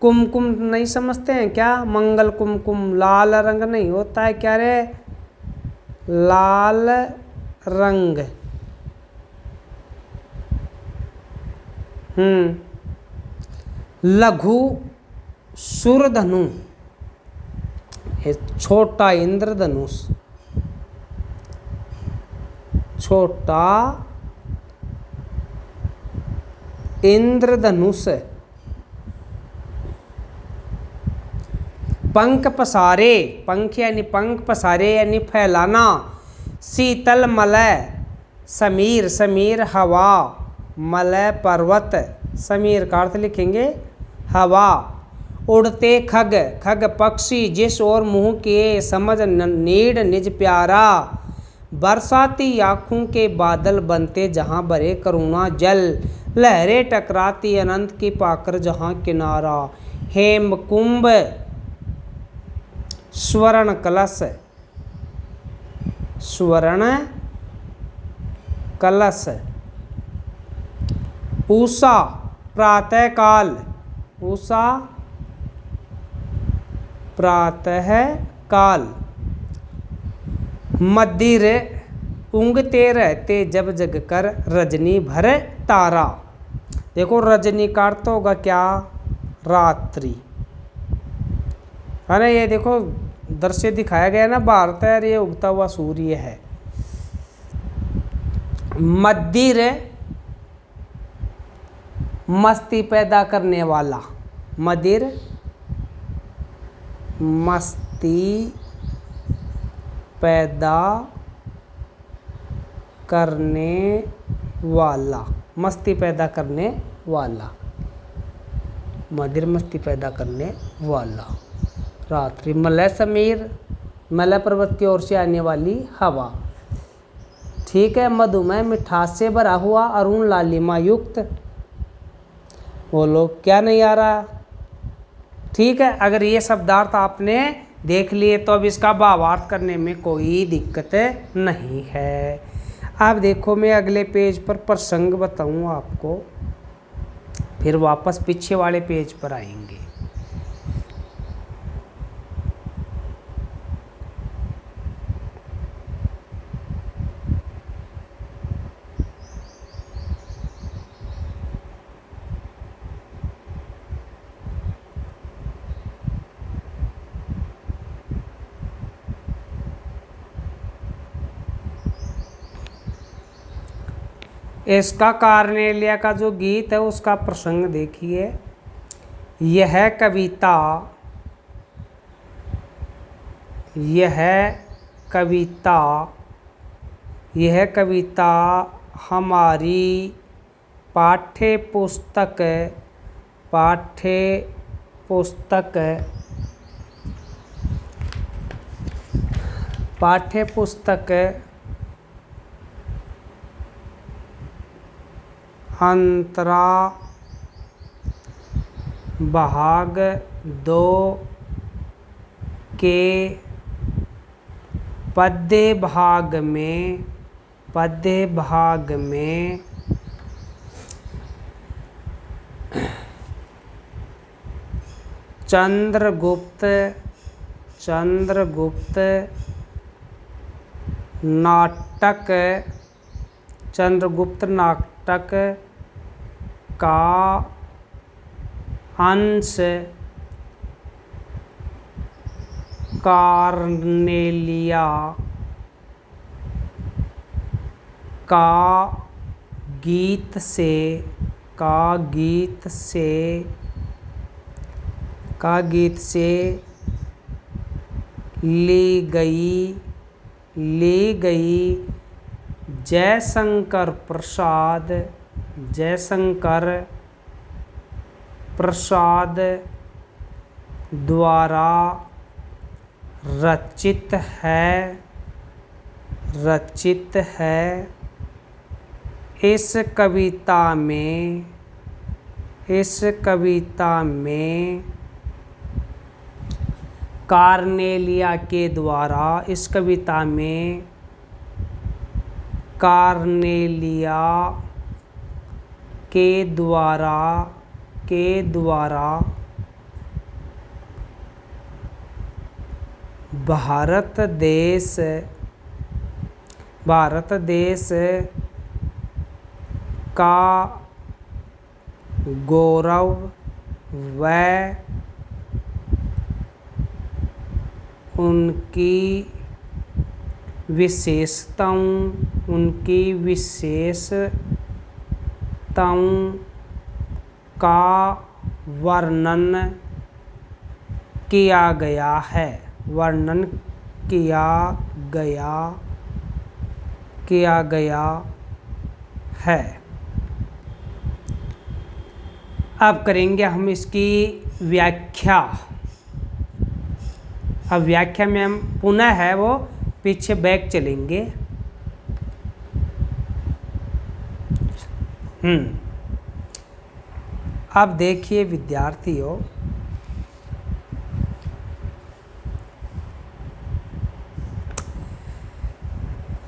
कुमकुम नहीं समझते हैं क्या? मंगल कुमकुम लाल रंग नहीं होता है क्या रे? लाल रंग। लघु सुरधनु, छोटा इंद्रधनुष, छोटा इंद्रधनुष। पंख पसारे, पंख यानी पंख, पसारे यानी फैलाना। शीतल मलय समीर, समीर हवा, मलय पर्वत। समीर का अर्थ लिखेंगे हवा। उड़ते खग, खग पक्षी जिस ओर मुँह किए, समझ नीड़ निज प्यारा। बरसाती आँखों के बादल बनते जहाँ भरे करुणा जल, लहरें टकराती अनंत की पाकर जहाँ किनारा। हेम कुंभ स्वर्ण कलश, स्वर्ण कलश। उषा प्रातः काल, उषा प्रातः काल। मदिर ऊँघते रहते जब जग कर रजनी भर तारा। देखो रजनी का अर्थ होगा क्या, रात्रि, है ना। ये देखो दृश्य दिखाया गया ना, भारत है, ये उगता हुआ सूर्य है। मदिर मस्ती पैदा करने वाला, मदिर मस्ती पैदा करने वाला, मस्ती पैदा करने वाला, मदिर मस्ती पैदा करने वाला। रात्रि मलय समीर, मलय पर्वत की ओर से आने वाली हवा। ठीक है। मधुमेह मिठास से भरा हुआ, अरुण लालिमा युक्त। बोलो क्या नहीं आ रहा। ठीक है। अगर ये शब्दार्थ आपने देख लिए तो अब इसका भावार्थ करने में कोई दिक्कत नहीं है। अब देखो मैं अगले पेज पर प्रसंग बताऊँ आपको, फिर वापस पीछे वाले पेज पर आएंगे। इसका कार्नेलिया का जो गीत है उसका प्रसंग देखिए। यह कविता, यह कविता, यह कविता हमारी पाठ्य पुस्तक, पाठ्य पुस्तक, पाठ्य पुस्तक अंतरा भाग 2 के पद्य भाग में, पद्य भाग में चंद्रगुप्त, चंद्रगुप्त नाटक, चंद्रगुप्त नाटक का अंश कार्नेलिया का गीत से, का गीत से, का गीत से ली गई, ली गई जयशंकर प्रसाद, जयशंकर प्रसाद द्वारा रचित है, रचित है। इस कविता में, इस कविता में कार्नेलिया के द्वारा, इस कविता में कार्नेलिया के द्वारा, के द्वारा भारत देश, भारत देश का गौरव व उनकी विशेषताओं, उनकी विशेषताओं का वर्णन किया गया है, वर्णन किया गया, किया गया है। अब करेंगे हम इसकी व्याख्या। अब व्याख्या में हम पुनः है वो पीछे बैक चलेंगे। अब देखिए विद्यार्थियों,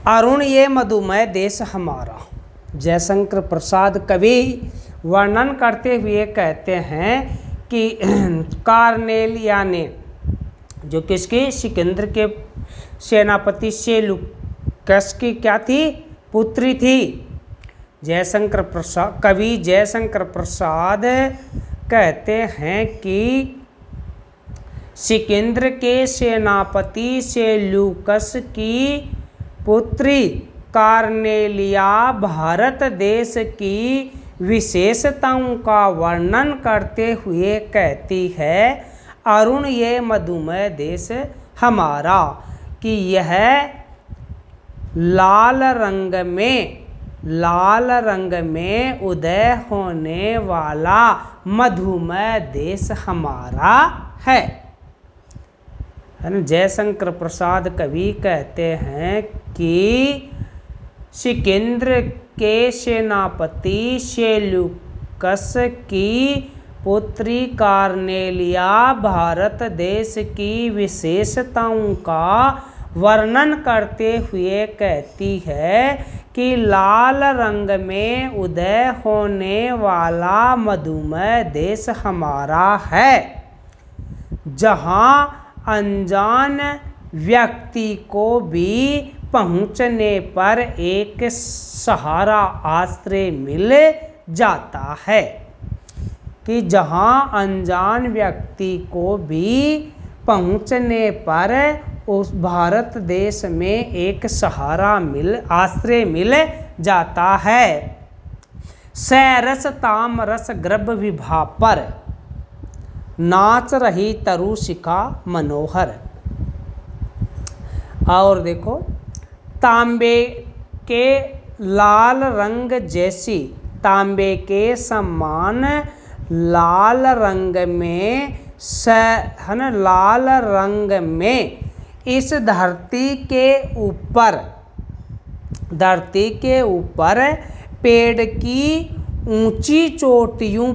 अरुण ये मधुमेह देश हमारा, जयशंकर प्रसाद कवि वर्णन करते हुए कहते हैं कि कार्नेलिया ने, जो किसके, सिकंदर के सेनापति सेल्यूकस की क्या थी, पुत्री थी। जयशंकर प्रसाद, कवि जयशंकर प्रसाद कहते हैं कि सिकंदर के सेनापति सेल्यूकस की पुत्री कार्नेलिया भारत देश की विशेषताओं का वर्णन करते हुए कहती है, अरुण ये मधुमय देश हमारा, कि यह लाल रंग में उदय होने वाला मधुमय देश हमारा है ना। जयशंकर प्रसाद कवि कहते हैं कि सिकंदर के सेनापति सेल्यूकस की पुत्री कार्नेलिया भारत देश की विशेषताओं का वर्णन करते हुए कहती है कि लाल रंग में उदय होने वाला मधुमय देश हमारा है, जहाँ अनजान व्यक्ति को भी पहुँचने पर एक सहारा आश्रय मिल जाता है, कि जहाँ अनजान व्यक्ति को भी पहुँचने पर उस भारत देश में एक सहारा आश्रय मिल जाता है। सैरस ताम रस गर्भ विभा पर नाच रही तरु शिखा मनोहर। और देखो, तांबे के लाल रंग जैसी, तांबे के समान लाल रंग में है ना, लाल रंग में इस धरती के ऊपर पेड़ की ऊंची चोटियों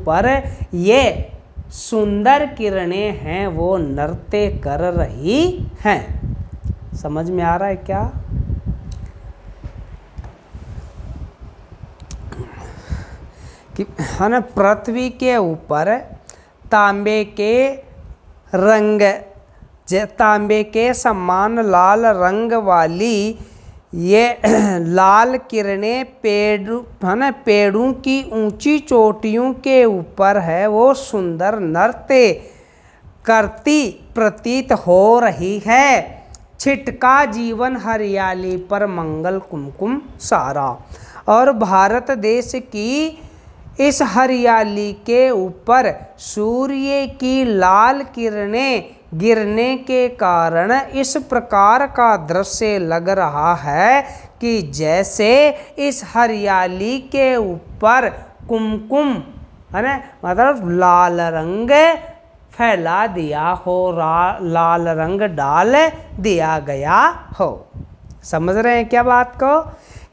पर ये सुंदर किरणें हैं वो नृत्य कर रही हैं। समझ में आ रहा है क्या? कि है ना, पृथ्वी के ऊपर तांबे के समान लाल रंग वाली ये लाल किरणें पेड़ों की ऊंची चोटियों के ऊपर है वो सुंदर नृत्य करती प्रतीत हो रही है। छिटका जीवन हरियाली पर मंगल कुमकुम सारा। और भारत देश की इस हरियाली के ऊपर सूर्य की लाल किरणें गिरने के कारण इस प्रकार का दृश्य लग रहा है कि जैसे इस हरियाली के ऊपर कुमकुम है ना, मतलब लाल रंग फैला दिया हो, लाल रंग डाल दिया गया हो। समझ रहे हैं क्या बात को?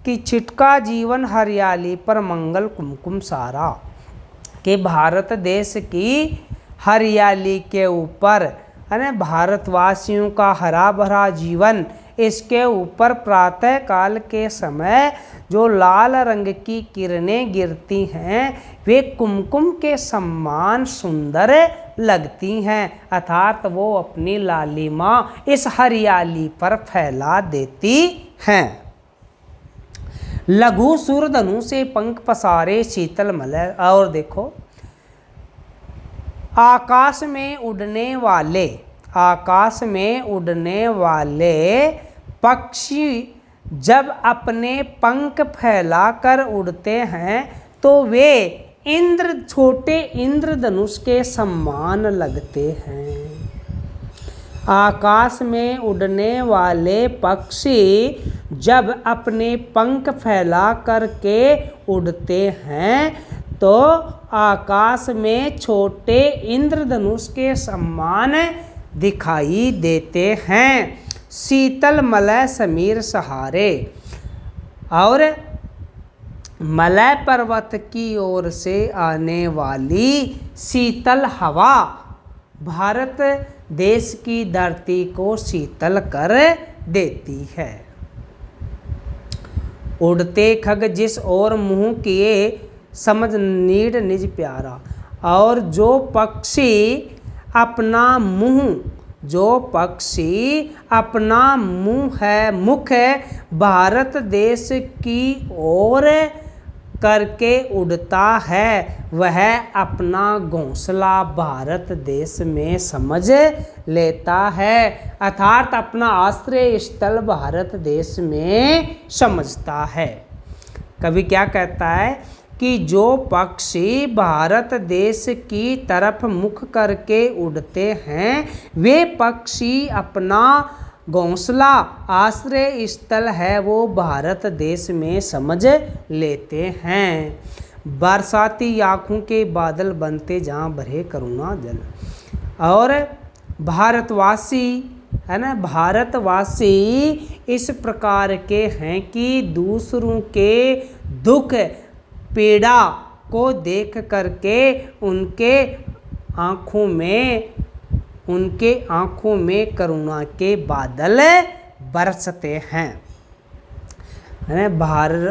कि छिटका जीवन हरियाली पर मंगल कुमकुम सारा, कि भारत देश की हरियाली के ऊपर है ना, भारतवासियों का हरा भरा जीवन, इसके ऊपर प्रातः काल के समय जो लाल रंग की किरणें गिरती हैं वे कुमकुम के समान सुंदर लगती हैं, अर्थात वो अपनी लालिमा इस हरियाली पर फैला देती हैं। लघु सूरधनु से पंख पसारे शीतल मलय। और देखो, आकाश में उड़ने वाले पक्षी जब अपने पंख फैलाकर उड़ते हैं तो वे छोटे इंद्रधनुष के समान लगते हैं। आकाश में उड़ने वाले पक्षी जब अपने पंख फैला करके उड़ते हैं तो आकाश में छोटे इंद्रधनुष के समान दिखाई देते हैं। शीतल मलय समीर सहारे। और मलय पर्वत की ओर से आने वाली शीतल हवा भारत देश की धरती को शीतल कर देती है। उड़ते खग जिस और मुँह किए समझ नीड निज प्यारा। और जो पक्षी अपना मुख भारत देश की ओर करके उड़ता है, वह अपना घोंसला भारत देश में समझ लेता है। अर्थात अपना आश्रय स्थल भारत देश में समझता है। कवि क्या कहता है कि जो पक्षी भारत देश की तरफ मुख करके उड़ते हैं, वे पक्षी अपना घोंसला आश्रय स्थल है वो भारत देश में समझ लेते हैं। बरसाती आँखों के बादल बनते जहाँ भरे करुणा जल। और भारतवासी है ना, भारतवासी इस प्रकार के हैं कि दूसरों के दुख पीड़ा को देख करके उनके आँखों में करुणा के बादल बरसते हैं।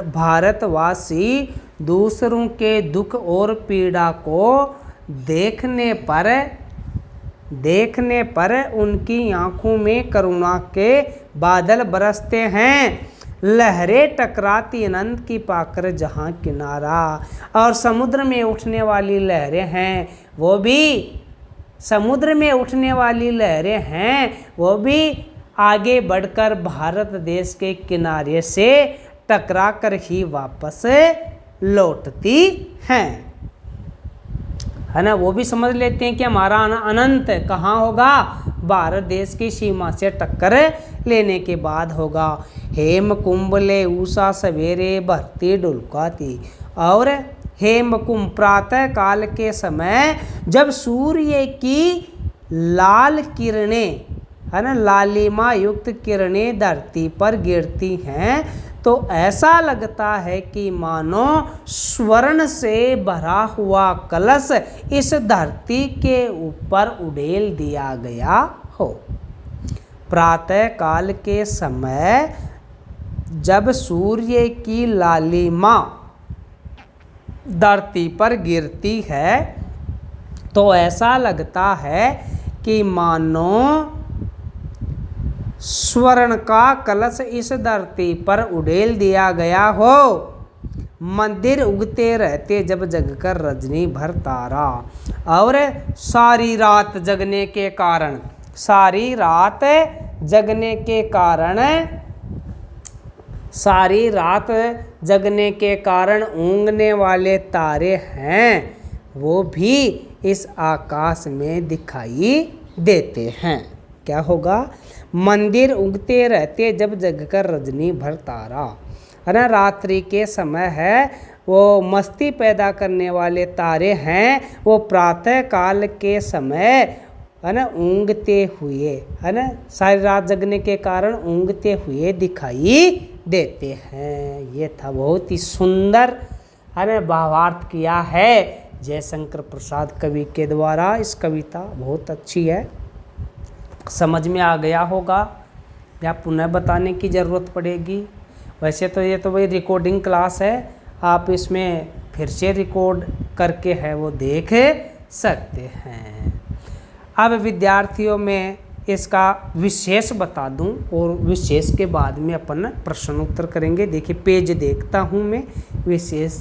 भारतवासी दूसरों के दुख और पीड़ा को देखने पर उनकी आँखों में करुणा के बादल बरसते हैं। लहरें टकराती अनंत की पाकर जहाँ किनारा। और समुद्र में उठने वाली लहरें हैं वो भी आगे बढ़कर भारत देश के किनारे से टकरा कर ही वापस लौटती हैं, है ना। वो भी समझ लेते हैं कि हमारा अनंत कहाँ होगा, भारत देश की सीमा से टक्कर लेने के बाद होगा। हेम कुंभले उषा सवेरे भरती डुलकाती। और हेम कुंभ प्रातः काल के समय जब सूर्य की लाल किरणें, है ना, लालिमा युक्त किरणें धरती पर गिरती हैं तो ऐसा लगता है कि मानो स्वर्ण से भरा हुआ कलश इस धरती के ऊपर उड़ेल दिया गया हो। प्रातः काल के समय जब सूर्य की लालिमा धरती पर गिरती है तो ऐसा लगता है कि मानो स्वर्ण का कलश इस धरती पर उड़ेल दिया गया हो। मंदिर उगते रहते जब जगकर रजनी भर तारा। और सारी रात जगने के कारण ऊँगने वाले तारे हैं वो भी इस आकाश में दिखाई देते हैं। क्या होगा? मंदिर उगते रहते जब जगकर रजनी भर तारा, है ना। रात्रि के समय है वो मस्ती पैदा करने वाले तारे हैं, वो प्रातः काल के समय, है ना, ऊँगते हुए, है ना, सारी रात जगने के कारण ऊँगते हुए दिखाई देते हैं। ये था बहुत ही सुंदर, है ना, भावार्थ किया है जयशंकर प्रसाद कवि के द्वारा। इस कविता बहुत अच्छी है, समझ में आ गया होगा या पुनः बताने की ज़रूरत पड़ेगी। वैसे तो ये तो भाई रिकॉर्डिंग क्लास है, आप इसमें फिर से रिकॉर्ड करके है वो देख सकते हैं। अब विद्यार्थियों में इसका विशेष बता दूं और विशेष के बाद में अपन प्रश्न उत्तर करेंगे। देखिए पेज देखता हूं मैं, विशेष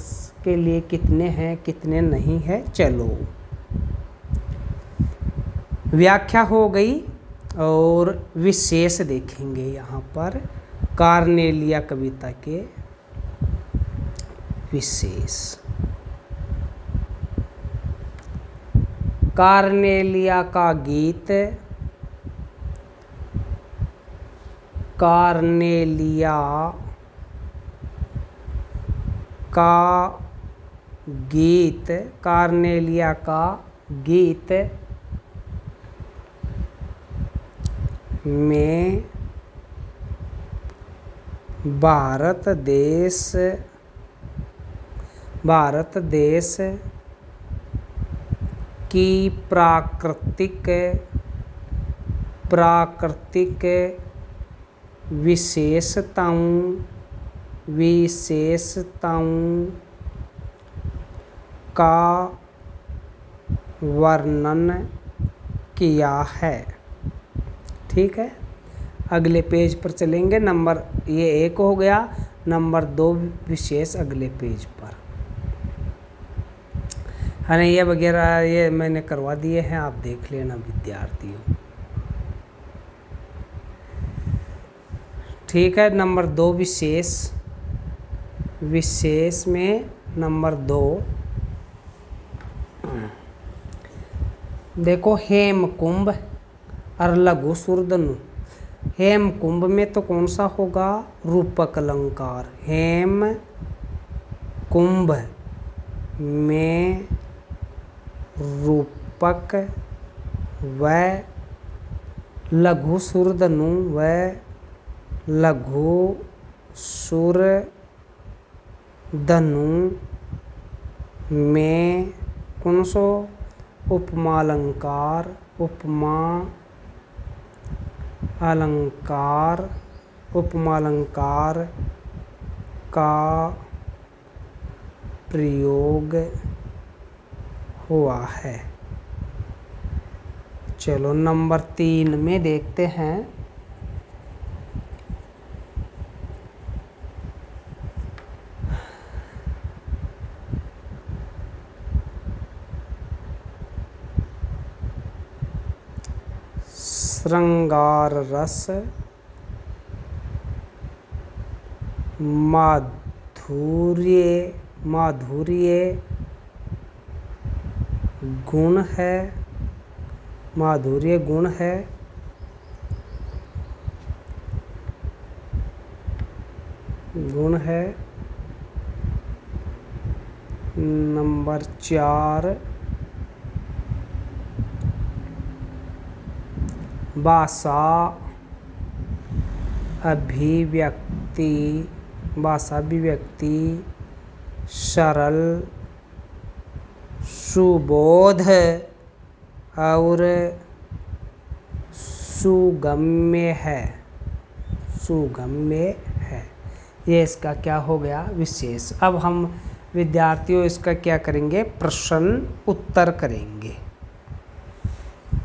के लिए कितने हैं कितने नहीं है। चलो व्याख्या हो गई और विशेष देखेंगे यहाँ पर। कार्नेलिया कविता के विशेष। कार्नेलिया का गीत, कार्नेलिया का गीत, कार्नेलिया का गीत में भारत देश की प्राकृतिक विशेषताओं विशेषताओं का वर्णन किया है। ठीक है, अगले पेज पर चलेंगे। नंबर ये 1 हो गया, नंबर 2 विशेष अगले पेज पर है ना। ये वगैरह ये मैंने करवा दिए हैं, आप देख लेना विद्यार्थियों। ठीक है, नंबर 2 विशेष। विशेष में नंबर 2 देखो, हेमकुंभ और लघु सुरधनु। हेमकुंभ में तो कौन सा होगा? रूपक अलंकार। हेम कुंभ में रूपक व लघु सुरधनु व लघु सुर धनु में कौन सो? उपमा अलंकार। उपमा अलंकार, उपमा अलंकार का प्रयोग हुआ है। चलो नंबर 3 में देखते हैं। श्रृंगार रस, माधुर्य गुण है। माधुर्य गुण है। गुण है। नंबर 4 भाषा अभिव्यक्ति। भाषा अभिव्यक्ति सरल, सुबोध और सुगम्य है। सुगम्य है, ये इसका क्या हो गया? विशेष। अब हम विद्यार्थियों इसका क्या करेंगे? प्रश्न उत्तर करेंगे।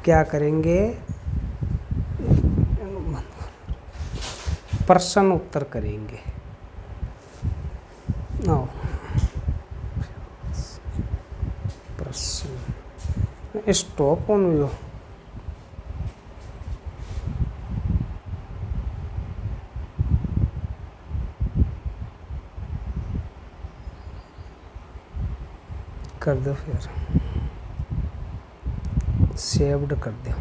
क्या करेंगे? प्रश्न उत्तर करेंगे। आओ, प्रश्न स्टॉप ऑन हुआ। कर दो, फिर सेव्ड कर दो।